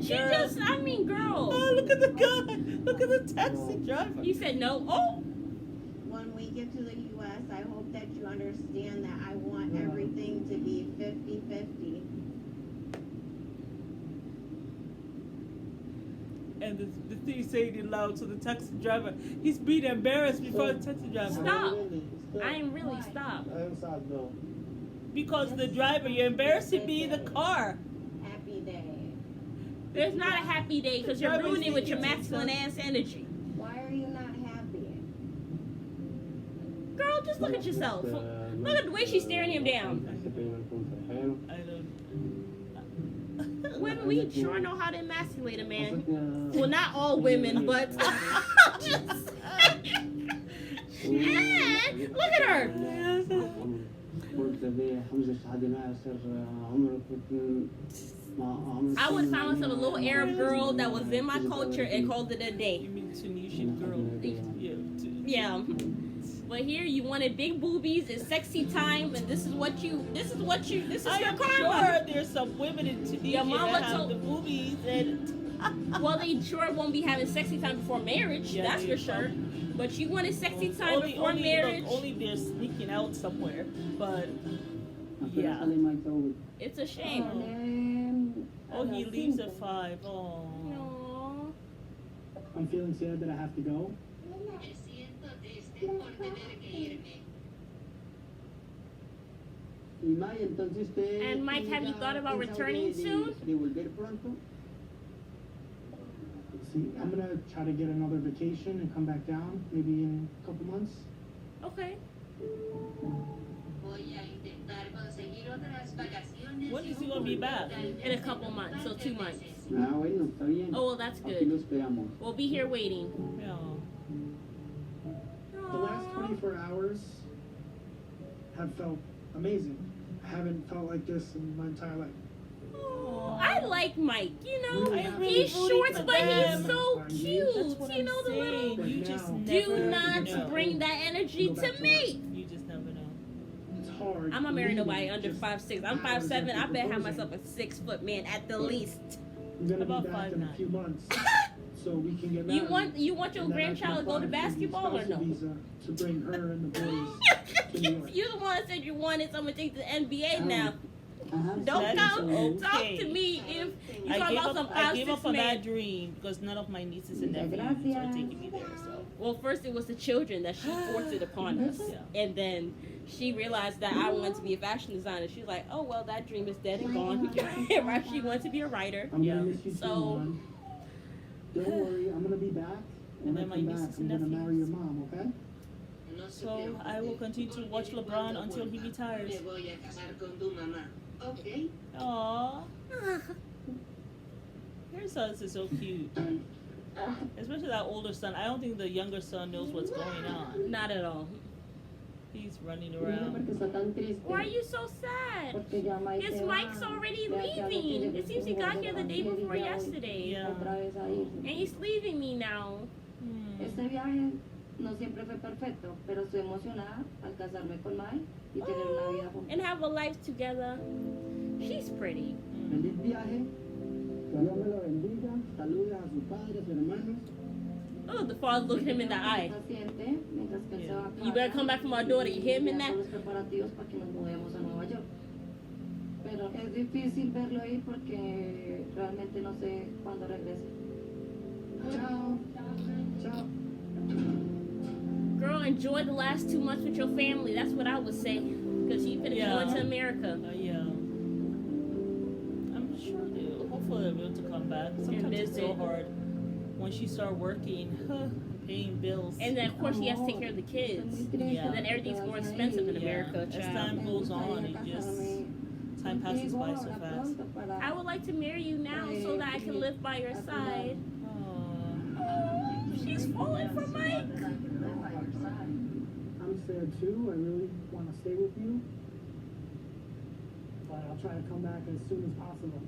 She Girl. just, I mean, girl. Oh, look at the guy! Look at the taxi driver. You said no. Oh, When we get to the U.S., I hope that you understand that I want everything to be 50-50. And the thing saying it loud to the taxi driver. He's being embarrassed before the taxi driver. Stop. I am really stop. Because the driver, you're embarrassing me in the car. Happy day. There's not a happy day because you're Driver's ruining it with your thinking masculine ass energy. Why are you not happy? Girl, just look at yourself. Look at the way she's staring him down. I don't. women, we sure know how to emasculate a man. قصدك Well, not all women, but just man, look at her. قلت لي حمزة الشهادة ما يصير عمرك كنت I would find myself a little Arab girl that was in my culture and called it a You day. mean Tunisian girl? Yeah. But here you wanted big boobies and sexy time, and this is I your am karma. sure there's some women in Tunisia Your mama that have told- the boobies and Well, they sure won't be having sexy time before marriage, Yeah, that's they for sure. But you wanted sexy time before marriage. Look, only they're sneaking out somewhere, but Yeah. It's a shame. oh, he leaves at 5. Oh, Aww. I'm feeling sad that I have to go. And Mike, have you thought about returning soon? See, I'm gonna try to get another vacation and come back down, maybe in a couple months. Okay. when is he gonna be back? In a couple months, so 2 months. bueno, está bien. Oh, well, that's Aquí lo good. esperamos. We'll be here waiting. Yeah. The last 24 hours have felt amazing. I haven't felt like this in my entire life. Aw, I like Mike, you know. I'm really He's rooting short, for but them. he's so That's cute. what You I'm know the little. saying. You just Do never Do not know. bring that energy Go back to to me. You just never know. It's hard. I'm not marrying nobody leaving under just 5'6". I'm hours 5'7". I after better have proposing. myself a 6-foot man at the least. I'm gonna About be back in a 5'9". few months, so we can get married. You want your And then I can grandchild to go to apply for the basketball or spousal no? visa to bring her and the boys to New York. You the one that said you wanted someone to take to the NBA now. Don't That is come talk okay. to me if you I talk gave about some up. I gave up 5'6" on man. that dream because none of my nieces and nephews are taking me there. So Well, first it was the children that she forced it upon us, Yeah. and then she realized that I wanted to be a fashion designer. She's like, "Oh well, that dream is dead and gone." Right? She wanted to be a writer. I'm Yeah. gonna miss you too, So- Mom. Don't worry, I'm gonna be back. And When I then my come back, nieces I'm and gonna marry your nephews. mom, okay? So I will continue to watch LeBron until he retires. Aww. Your son is so cute. Especially that older son. I don't think the younger son knows what's going on. Not at all. He's running around. Why are you so sad? His Mike's already leaving. It seems he got here the day before yesterday. Yeah. And he's leaving me now. Hmm. Este viaje no siempre fue perfecto, pero estoy emocionada al casarme con Mai y tener una vida juntos. And have a life together. She's pretty. Feliz viaje. Que Dios me lo bendiga. Saluda a sus padres, hermanos. Oh, the father looked him in the eye. Paciente mientras pensaba You better come back for my daughter. You hear him in that? los preparativos para que nos mudemos a Nueva York. Pero es difícil verlo ir porque realmente no sé cuándo regrese. Ciao. Ciao. Girl, enjoy the last 2 months with your family. That's what I would say. Because you've been Yeah. going to America. Yeah. I'm sure they'll. Hopefully they'll be able to come back. Sometimes it's so visit. hard when she start working, paying bills. And then, of course, he has to take care of the kids. Yeah. And then everything's more expensive in America, As child. time goes on, it just time passes by so fast. I would like to marry you now so that I can live by your side. Aww. Oh, she's falling for Mike. I'm sad too. I really want to stay with you. But I'll try to come back as soon as possible.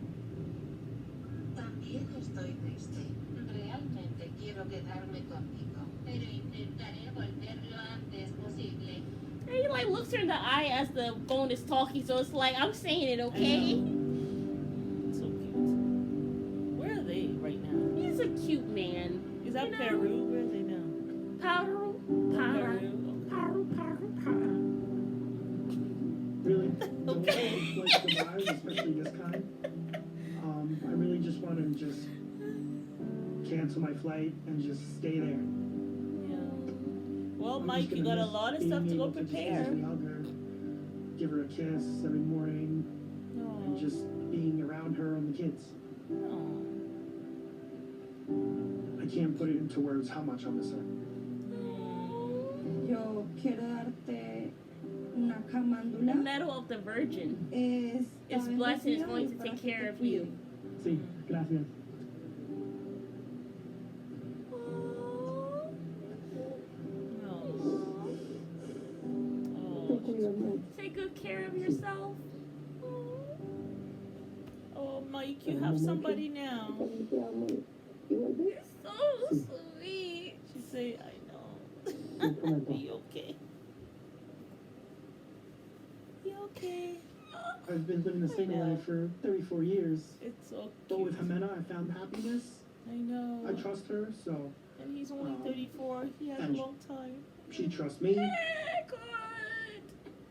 También estoy triste. Realmente quiero quedarme contigo, pero intentaré volver lo antes posible. And he like looks her in the eye as the phone is talking, so it's like I'm saying it, okay? So cute. Where are they right now? He's a cute man. Is that You know? Peru? Where are they now? Peru, Peru, Peru. Peru, Peru. Really don't like goodbyes, especially this kind. I really just want to just cancel my flight and just stay there. Yeah. Well, I'm Mike, just you gonna got a miss lot of being stuff to go able just prepare. easily hug her, give her a kiss every morning, and Aw. just being around her and the kids. Aw. I can't put it into words how much I miss her. Yo quiero darte una The camándula. medal of the Virgin Es is blessed and is going to take care of you. Sí, gracias. Take good care of yourself. Oh, Mike, you have somebody now. You're so sweet. She say, I know. You okay? You okay? I've been living a single life for 34 years. It's so But with cute. Jimena, I found happiness. I know. I trust her, so And he's only 34. He has a and long time. she trusts me. Good.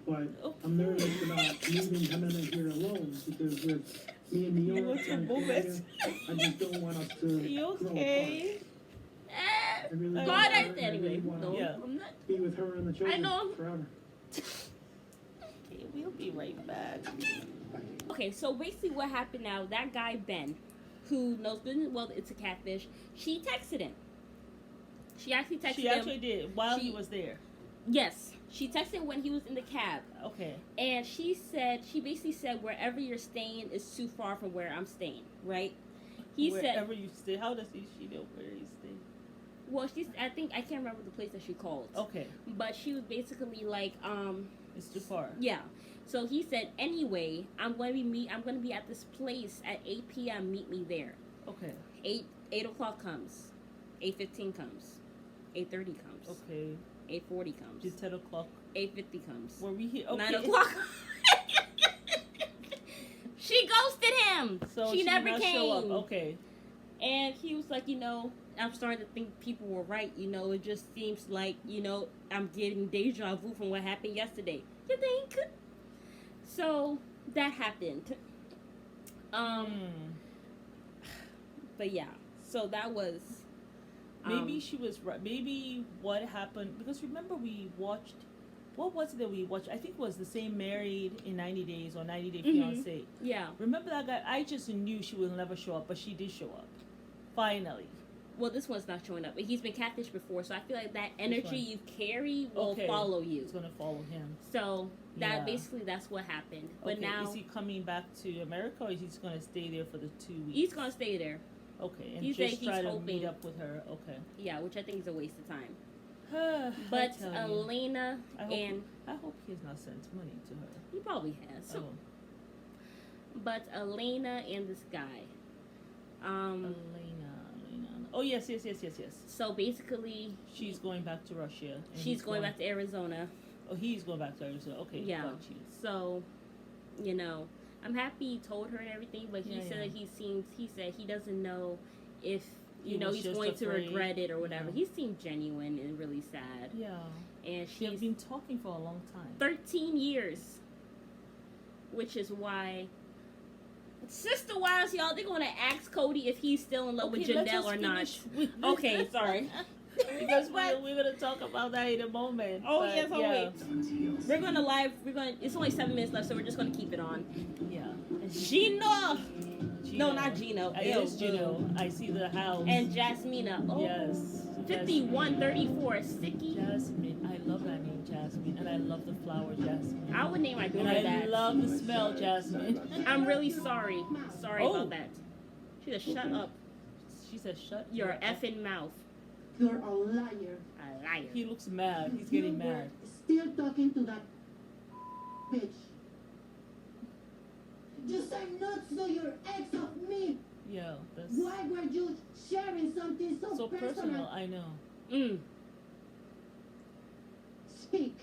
But I'm nervous about leaving Jimena here alone because with me in New You York want to and move it? I just don't want us to You grow okay? apart. I really God, want her, I and I anyway. really want No, to Yeah. I'm not. be with her and the children know. forever. Okay, we'll be right back. Okay, so basically what happened now, that guy Ben, who knows good and well it's a catfish, she texted him. She actually texted She him. actually did while he She- was there. Yes. She texted him when he was in the cab. Okay. And she basically said, wherever you're staying is too far from where I'm staying, right? He Wherever said, you stay. How does she know where you stay? well, I can't remember the place that she called. Okay. But she was basically like, It's too far. yeah. So he said, anyway, I'm going to be at this place at 8 p.m. Meet me there. Okay. 8 o'clock comes. 8:15 comes. 8:30 comes. Okay. 8:40 comes. Just 10 o'clock. 8:50 comes. Were we here? Okay. 9 o'clock. She ghosted him. So she did never not came. show up. Okay. And he was like, I'm starting to think people were right. It just seems like, I'm getting deja vu from what happened yesterday. You think? So that happened. But yeah. So that was. Maybe she was right. Maybe what happened, because remember we watched, what was it that we watched? I think it was the same Married in 90 Days or 90 Day Fiancé. Yeah. Remember that guy? I just knew she will never show up, but she did show up. Finally. Well, this one's not showing up. But he's been catfished before, so I feel like that energy one? you carry will Okay. follow you. It's going to follow him. So Yeah. that's what happened. But Okay, now is he coming back to America, or is he going to stay there for the 2 weeks? he's gonna stay there. Okay, and He's just saying he's try to hoping- meet up with her. Okay. Yeah, which I think is a waste of time. I But tell you. Elena I hope he has not sent money to her. he probably has. Oh, But Elena and this guy. Elena. Oh yes. So basically, She's going back to Russia. and she's he's going back to Arizona. Oh, he's going back to Arizona. Okay. Yeah. Got you. So, I'm happy he told her and everything, but he Yeah, said yeah. that he said he doesn't know if He was he's just going to afraid. regret it or whatever. Yeah. He seemed genuine and really sad. Yeah. And They've she's been talking for a long time. 13 years, which is why. Sister Wives, y'all, they're gonna ask Cody if he's still in love with let Janelle us or not. finish with this. Okay, sorry. Because we're gonna talk about that in a moment. Oh but yes, oh yeah. wait. It's only 7 minutes left, so we're just gonna keep it on. Yeah. Gino! No, not Gino. It is Gino. I see the house. And Jasmina. Oh, yes. 5134. Sticky. Jasmine. I love that name, Jasmine. And I love the flower, Jasmine. I would name my daughter And I that. love the smell, Jasmine. I'm really sorry. Sorry Oh. about that. She said, shut up. She said, shut Your effing mouth. You're a liar. A liar. He looks mad. He's getting You were mad. still talking to that bitch. You said not so you're ex of me. Yeah, that's Why were you sharing something so, so personal. I know. Mm. Speak.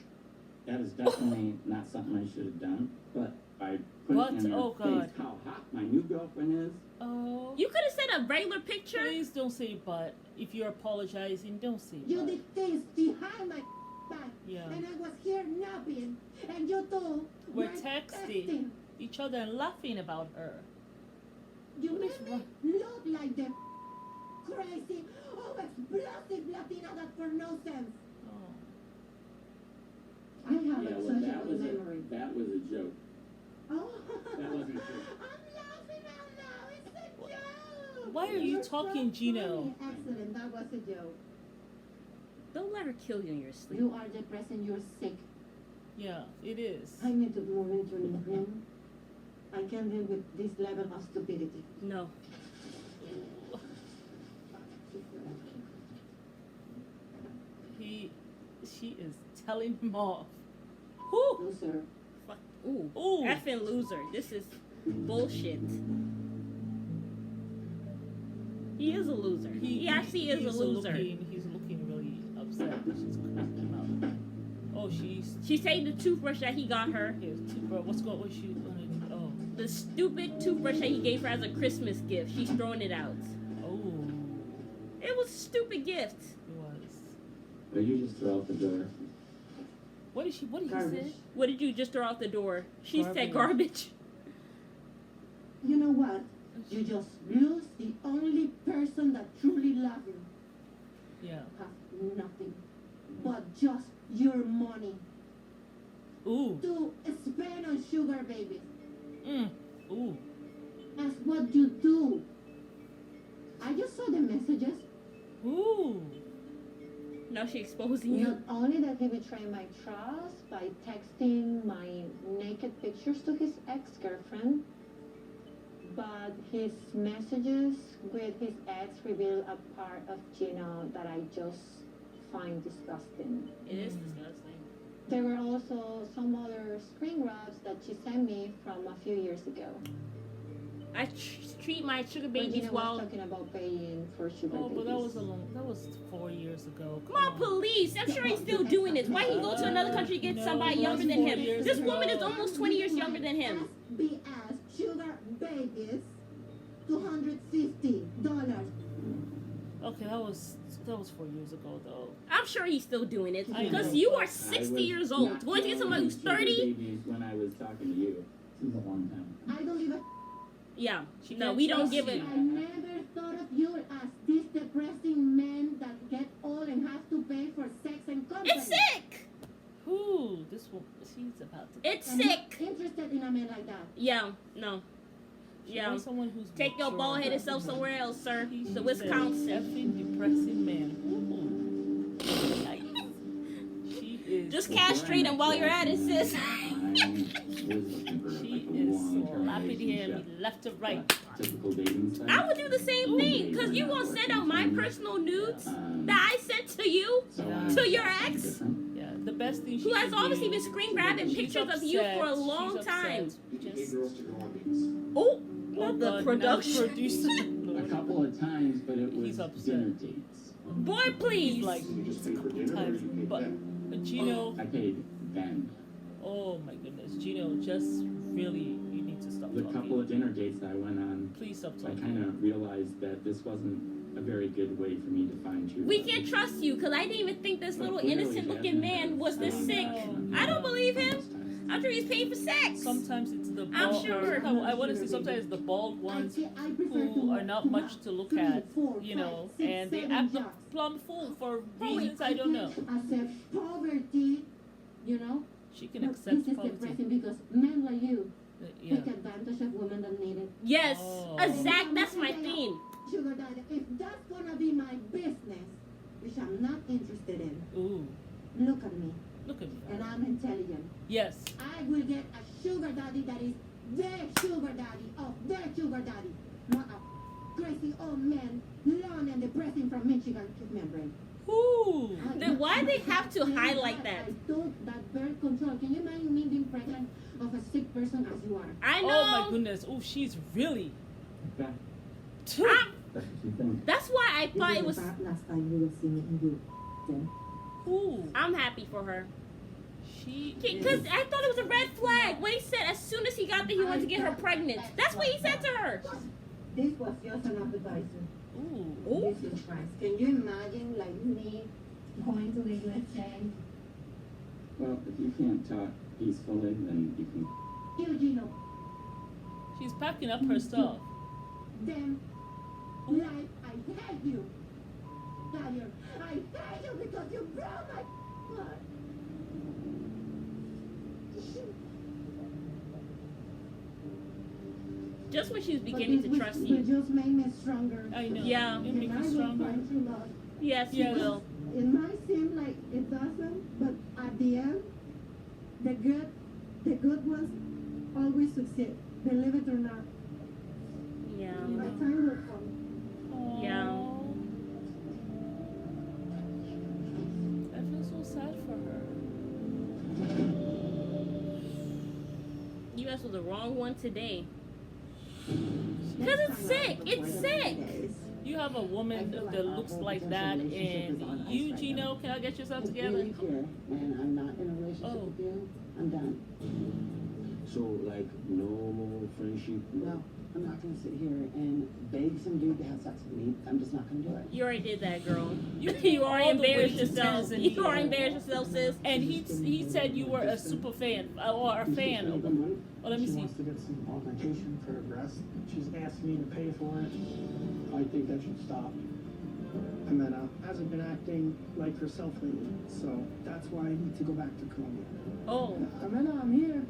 That is definitely not something I should have done, but I put What? in their Oh, God. face how hot my new girlfriend is. Oh. You could have said a regular picture. Please don't say but. If you're apologizing, don't say You but. did things behind my back. Yeah. And I was here napping. And you two We're were texting each other and laughing about her. You What is made me look like the crazy, oh, explosive Latina that for no sense. Oh. I have Yeah, such well, a that was memory. that was a joke. Oh, That wasn't true. I'm laughing out loud. It's a joke. Why are you You're talking, so Gino? funny. Excellent. That was a joke. Don't let her kill you in your sleep. You are depressed and you're sick. Yeah, it is. I need to move into a new room. I can't deal with this level of stupidity. No. She is telling him off. Whoo! Loser. Fuck. Ooh. Ooh. Effing loser. This is bullshit. He is a loser. He actually is a loser. He's looking really upset. She's cracking up. Oh, She's taking the toothbrush that he got her. Here's toothbrush. What's she gonna do? Oh. The stupid toothbrush that he gave her as a Christmas gift. She's throwing it out. Oh. It was a stupid gift. It was. Or you just throw out the door. What did he Garbage. say? What did you just throw out the door? She said Garbage. garbage. You know what? You just lose the only person that truly loves you. Yeah. Have nothing but just your money Ooh. to spend on sugar babies. Ooh. That's what you do. I just saw the messages. Ooh. Now she exposing you. Not only that he betrayed my trust by texting my naked pictures to his ex-girlfriend, but his messages with his ex reveal a part of Gino that I just find disgusting. It is disgusting. There were also some other screen grabs that she sent me from a few years ago. I treat my sugar When babies Gina well. was talking about paying for sugar Oh, but babies. that was 4 years ago. Come on, police. I'm sure he's still doing this. Why he go to another country to get No, somebody that younger was than 4 him? years This ago. woman is almost 20 years younger than him. Be as sugar babies, $250. Okay, that was 4 years ago though. I'm sure he's still doing it I because know, you but are I 60 was years old. not Going to get somebody who's sugar 30? babies when I was talking to you. This is a long time. I don't give a. Yeah. She No, can't we don't trust give you. it. I never thought of you as this depressing man that get old and has to pay for sex and company. It's sick. Ooh, this one. She's about to. It's I'm sick. not interested in a man like that. Yeah. No. She Yeah. wants someone who's Take your mature. bald-headed self somewhere else, sir. He's To just Wisconsin. an effing depressing man. Ooh. Nice. She is. Just castrate him while you're at it, sis. She is slapping him left to right. Typical dating style. I would do the same thing because you gonna send out my personal nudes that I sent to you, to your ex, Yeah, the best thing she who has could obviously do- been screen grabbing She's pictures of you for a upset. long She's time. upset. Did you Just- get girls to go on dates? Oh, Oh, not the God, production. now the producer. A couple of times, but it was He's upset. dinner dates. Boy, please. He's like, Did you just pay for couple dinner or times, you paid but them? Gino, I paid then. oh my goodness, Gino, just really, you need to stop The couple talking. of dinner dates that I went on, Please stop I talking. kind of realized that this wasn't a very good way for me to find true We love. can't trust you because I didn't even think this little Clearly, innocent looking man was this sick. I don't believe him. I'm sure he's paying for sex. Sometimes it's the I'm bald. sure. I want to say sometimes the bald ones I prefer who to are not much to look at, you know, and they act a plum fool for reasons I don't know. Accept poverty, you know. She can But accept this is poverty. depressing because men like you Yeah. take advantage of women that need it. Yes, Oh. exact. That's my theme. Sugar daddy, if that's gonna be my business, which I'm not interested in, Ooh, look at me, look at me. and I'm intelligent. Yes. I will get a sugar daddy that is the sugar daddy of the sugar daddy, not a crazy old man, long and depressing from Michigan. Give me a break. Ooh. Then why they have to highlight that? I thought that birth control. Can you imagine me being pregnant of a sick person as you are? I know. Oh my goodness. Oh, she's really. Okay. I'm- That's what you think. That's why I This thought is it was. the last time you will see me in you. Then. Ooh. I'm happy for her. She Because is. I thought it was a red flag when he said as soon as he got there he wanted to get her pregnant. That's what he said to her. This was just an appetizer. Ooh. This is fries. Can you imagine like me going to the USA? Well, if you can't talk peacefully, then you can. Eugene, She's packing up her stuff. then life, I hate you. Daniel, I hate you because you broke my heart. Just when she was But beginning this to trust will you. just make me stronger. I know. Yeah. You make And I her will stronger. find true love. Yes, you Yes. will. It might seem like it doesn't, but at the end, the good ones always succeed. Believe it or not, Yeah. my time will come. Yeah. I feel so sad for her. You messed with the wrong one today. Because it's sick. It's sick. You have a woman that looks like that, and you, Gino, can I get yourself together? Here, and I'm not in a relationship with you, I'm done. So, like, no more friendship? No, I'm not gonna sit here and beg some dude to have sex with me. I'm just not gonna do it. You already did that, girl. You You already all the way embarrassed to yourself. Tanzania. You already embarrassed yourself, sis. And he said you were a super fan or a fan of him. Well, let me She see. wants to get some augmentation for her breast. She's asked me to pay for it. I think that should stop. Amena hasn't been acting like herself lately, so that's why I need to go back to Colombia. Oh. Amena, I'm here.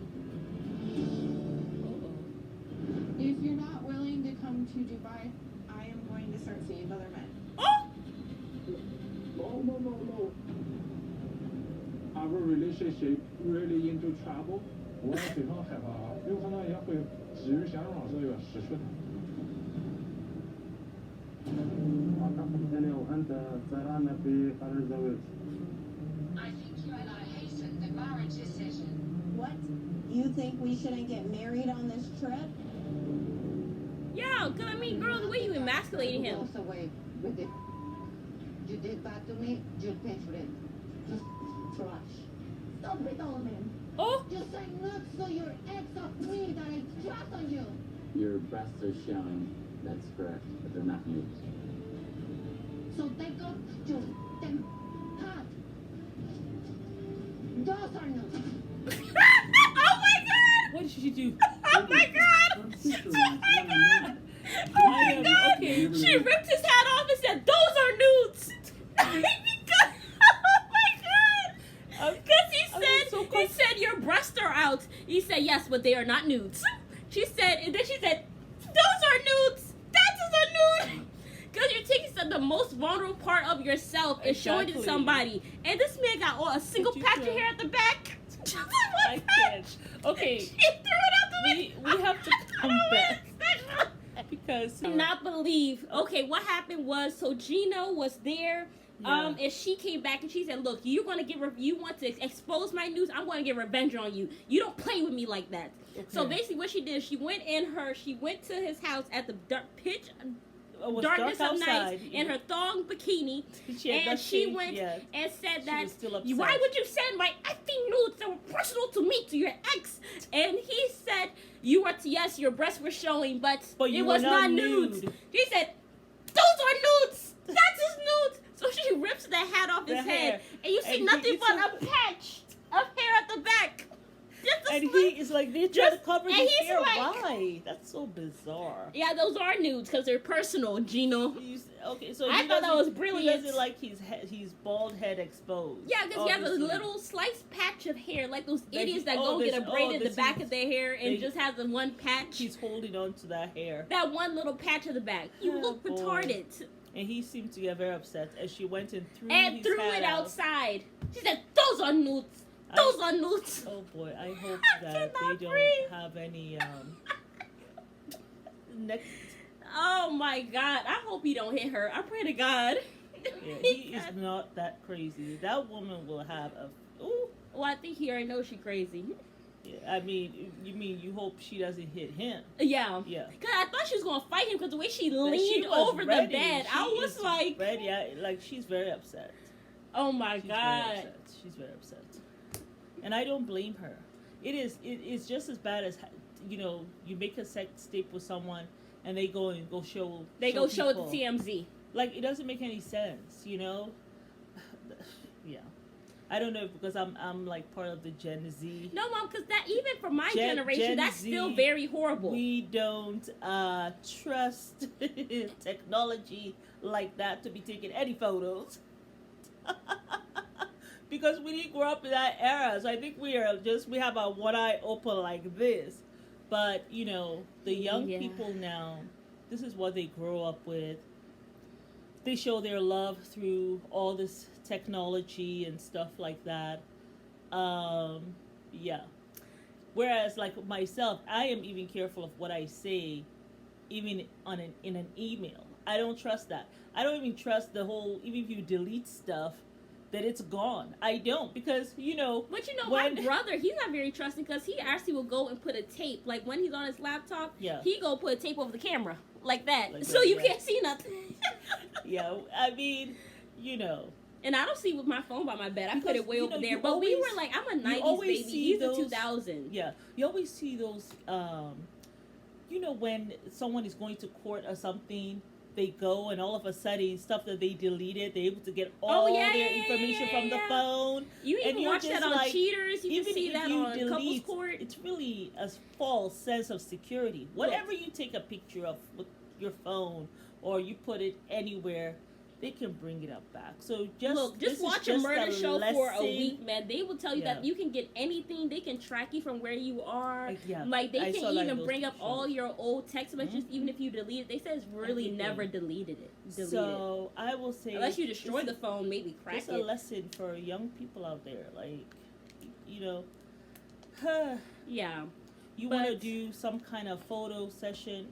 If you're not willing to come to Dubai, I am going to start seeing other men. Oh! No. Our relationship really into trouble? 我也非常害怕啊，有可能也会基于现状，所以要失去他。 أعتقد أنا وأنت صرنا في قرار الزواج. I think you and I hastened the marriage decision. What? You think we shouldn't get married on this trip? Yeah, because I mean, girl, the way you emasculated him. Walks away with it. You did that to me, you'll pay for it. Just trash. Stop it, old man. Oh! You say not so your ex of me that I trust on you. Your breasts are showing. That's correct, but they're not nude. So take off your them cut. Those are not. Oh my god! What did she do? Oh my god! Oh my god! Oh my god! Okay. She ripped his hat off and said, "Those are nudes." Because, oh my god! Because he said your breasts are out. He said yes, but they are not nudes. She said, and then she said, "Those are nudes. That is a nude." Because you're taking the most vulnerable part of yourself and showing it to somebody. And this man got a single patch of hair at the back. I can't. Okay. She threw it out the window. We have to come back. Because I cannot believe. Okay, what happened was, so Gino was there. Yeah. And she came back and she said, "Look, you want to expose my news? I'm going to get revenge on you. You don't play with me like that." Okay. So basically, what she did, she went to his house at the pitch darkness dark of night outside. in her thong bikini, She and she went and said that, was still upset. "Why would you send my effing nudes that were personal to me to your ex?" And he said, "You were yes, your breasts were showing, but you it were was not nude." nudes." He said, "Those are nudes. That's his nudes." So she rips the hat off his head, and you see nothing but a patch of hair at the back. And he is like, they're trying to cover his he's hair. like- Why? That's so bizarre. Yeah, those are nudes because they're personal, Gino. Okay, so I he thought that was doesn't- brilliant. He doesn't like his bald head exposed. Yeah, because he has a obviously. little sliced patch of hair, like those Like, idiots that oh, go get this- a braid oh, in the this back is- of their hair and they- just has the one patch. He's holding on to that hair. That one little patch of the back. You Oh, look boy. retarded. And he seemed to get very upset as she went and threw his Threw hat it out. outside. She said, "Those are nudes. Those are nudes." Oh boy, I hope I that they cannot don't breathe. have any next. Oh my God. I hope he don't hit her. I pray to God. Yeah, he is not that crazy. That woman will have a. Ooh. Well, I think he already knows she crazy. Yeah, I mean, you hope she doesn't hit him. Yeah. Yeah. Because I thought she was going to fight him because the way she But leaned she was over ready. the bed. I She was is like, ready. Like she's very upset. oh my She's God. Very upset. She's very upset, and I don't blame her. It's just as bad as you make a sex tape with someone and they go and show They go show it to people. TMZ. Like, it doesn't make any sense, Yeah. I don't know if because I'm like part of the Gen Z. No, Mom, because that even for my Gen generation, that's Z, still very horrible. We don't trust technology like that to be taking any photos. Because we didn't grow up in that era. So I think we have our one eye open like this. But, the young people now, this is what they grow up with. They show their love through all this technology and stuff like that. Yeah. Whereas, like myself, I am even careful of what I say, even in an email. I don't trust that. I don't even trust the whole. Even if you delete stuff, that it's gone. I don't, because But my brother, he's not very trusting, because he actually will go and put a tape, like when he's on his laptop. Yeah. He go put a tape over the camera like that, Like so that, you yeah. can't see nothing. Yeah, I mean, And I don't sleep with my phone by my bed. I put Because, it way over there. you But we always- were like, I'm a you 90s always baby. see He's a those- 2000. Yeah, you always see those. When someone is going to court or something, they go and all of a sudden stuff that they deleted, they're able to get all their information from the phone. You And even you're watch that just on like, Cheaters. You even can see if that you on Couples delete, Court. it's really a false sense of security. Whatever you take a picture of with your phone or you put it anywhere, they can bring it up back. So Just watch a murder show for a week, man. They will tell you that you can get anything. They can track you from where you are. Like they I can saw that in even those bring up shows. all your old text messages, even if you delete it. They says really Everything. never deleted it. So I will say, unless you destroy the phone, maybe crack just it. a lesson for young people out there, like yeah. You want to do some kind of photo session?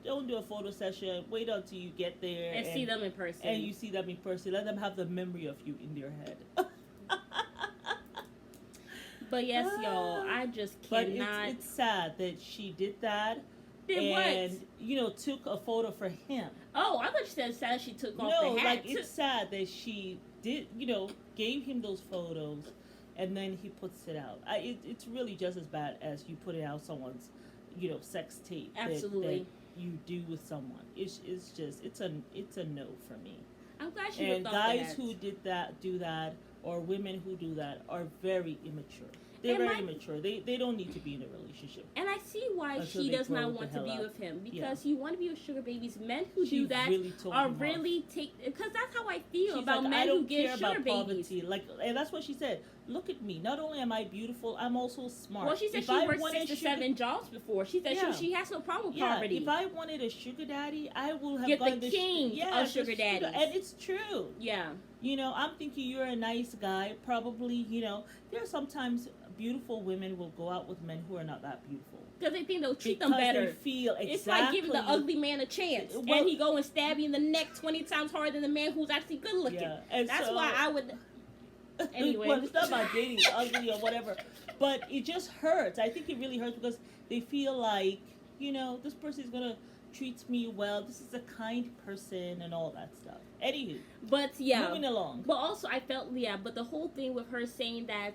Don't do a photo session. Wait until you get there And see them in person. And you see them in person. Let them have the memory of you in their head. But yes, y'all, I just cannot. But it's sad that she did that. Did and, took a photo for him. Oh, I thought you said sad she took off No, the hat. it's sad that she did, gave him those photos, and then he puts it out. It's really just as bad as you putting out someone's, sex tape. Absolutely. That you do with someone. It's a no for me. I'm glad she And ripped off the guys hat. who do that, or women who do that, are very immature. They're And very immature. They don't need to be in a relationship. And I see why Until she they does grow not the want to hell be up. with him, Yeah. because you want to be with sugar babies. Men who She do that really told are him off. really because that's how I feel She's about like, men I don't who give care sugar about babies. poverty. And that's what she said. Look at me. Not only am I beautiful, I'm also smart. Well, she said If she I worked wanted 6 to sugar- 7 jobs before. She said Yeah. she has no problem with Yeah, poverty. if I wanted a sugar daddy, I will have Get gone the the king yeah, of sugar daddies. And it's true. Yeah. I'm thinking you're a nice guy. Probably, there are sometimes beautiful women will go out with men who are not that beautiful. Because they think they'll treat Because them better. they feel It's like giving the exactly- ugly man a chance. Well- and he go and stab you in the neck 20 times harder than the man who's actually good looking. Yeah, and That's so- why I would... Anyway. Well, it's not about dating ugly or whatever, but it just hurts. I think it really hurts because they feel like, this person is gonna treat me well. This is a kind person and all that stuff. Anywho, but yeah, moving along. But also, I felt but the whole thing with her saying that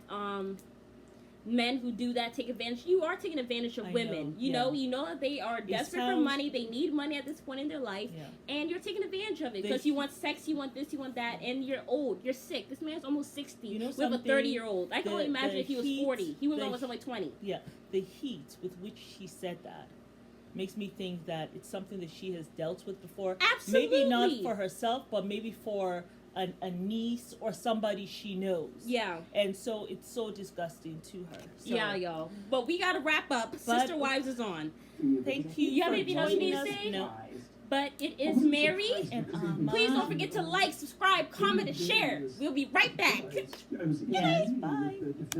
men who do that take advantage. You are taking advantage of women. You know that they are desperate for money. They need money at this point in their life, and you're taking advantage of it because you want sex, you want this, you want that, and you're old, you're sick. This man's almost 60 with a 30-year-old. I can only imagine if he was 40. He was almost like 20. Yeah, the heat with which she said that makes me think that it's something that she has dealt with before. Absolutely. Maybe not for herself, but maybe for a niece or somebody she knows. Yeah. And so it's so disgusting to her. So, Yeah, y'all. But we gotta wrap up. Sister Wives is on. Thank you. You have for anything else you need to joining us. say? No. But it is Mary. And please don't forget to like, subscribe, comment, and share. We'll be right back. Yes, bye.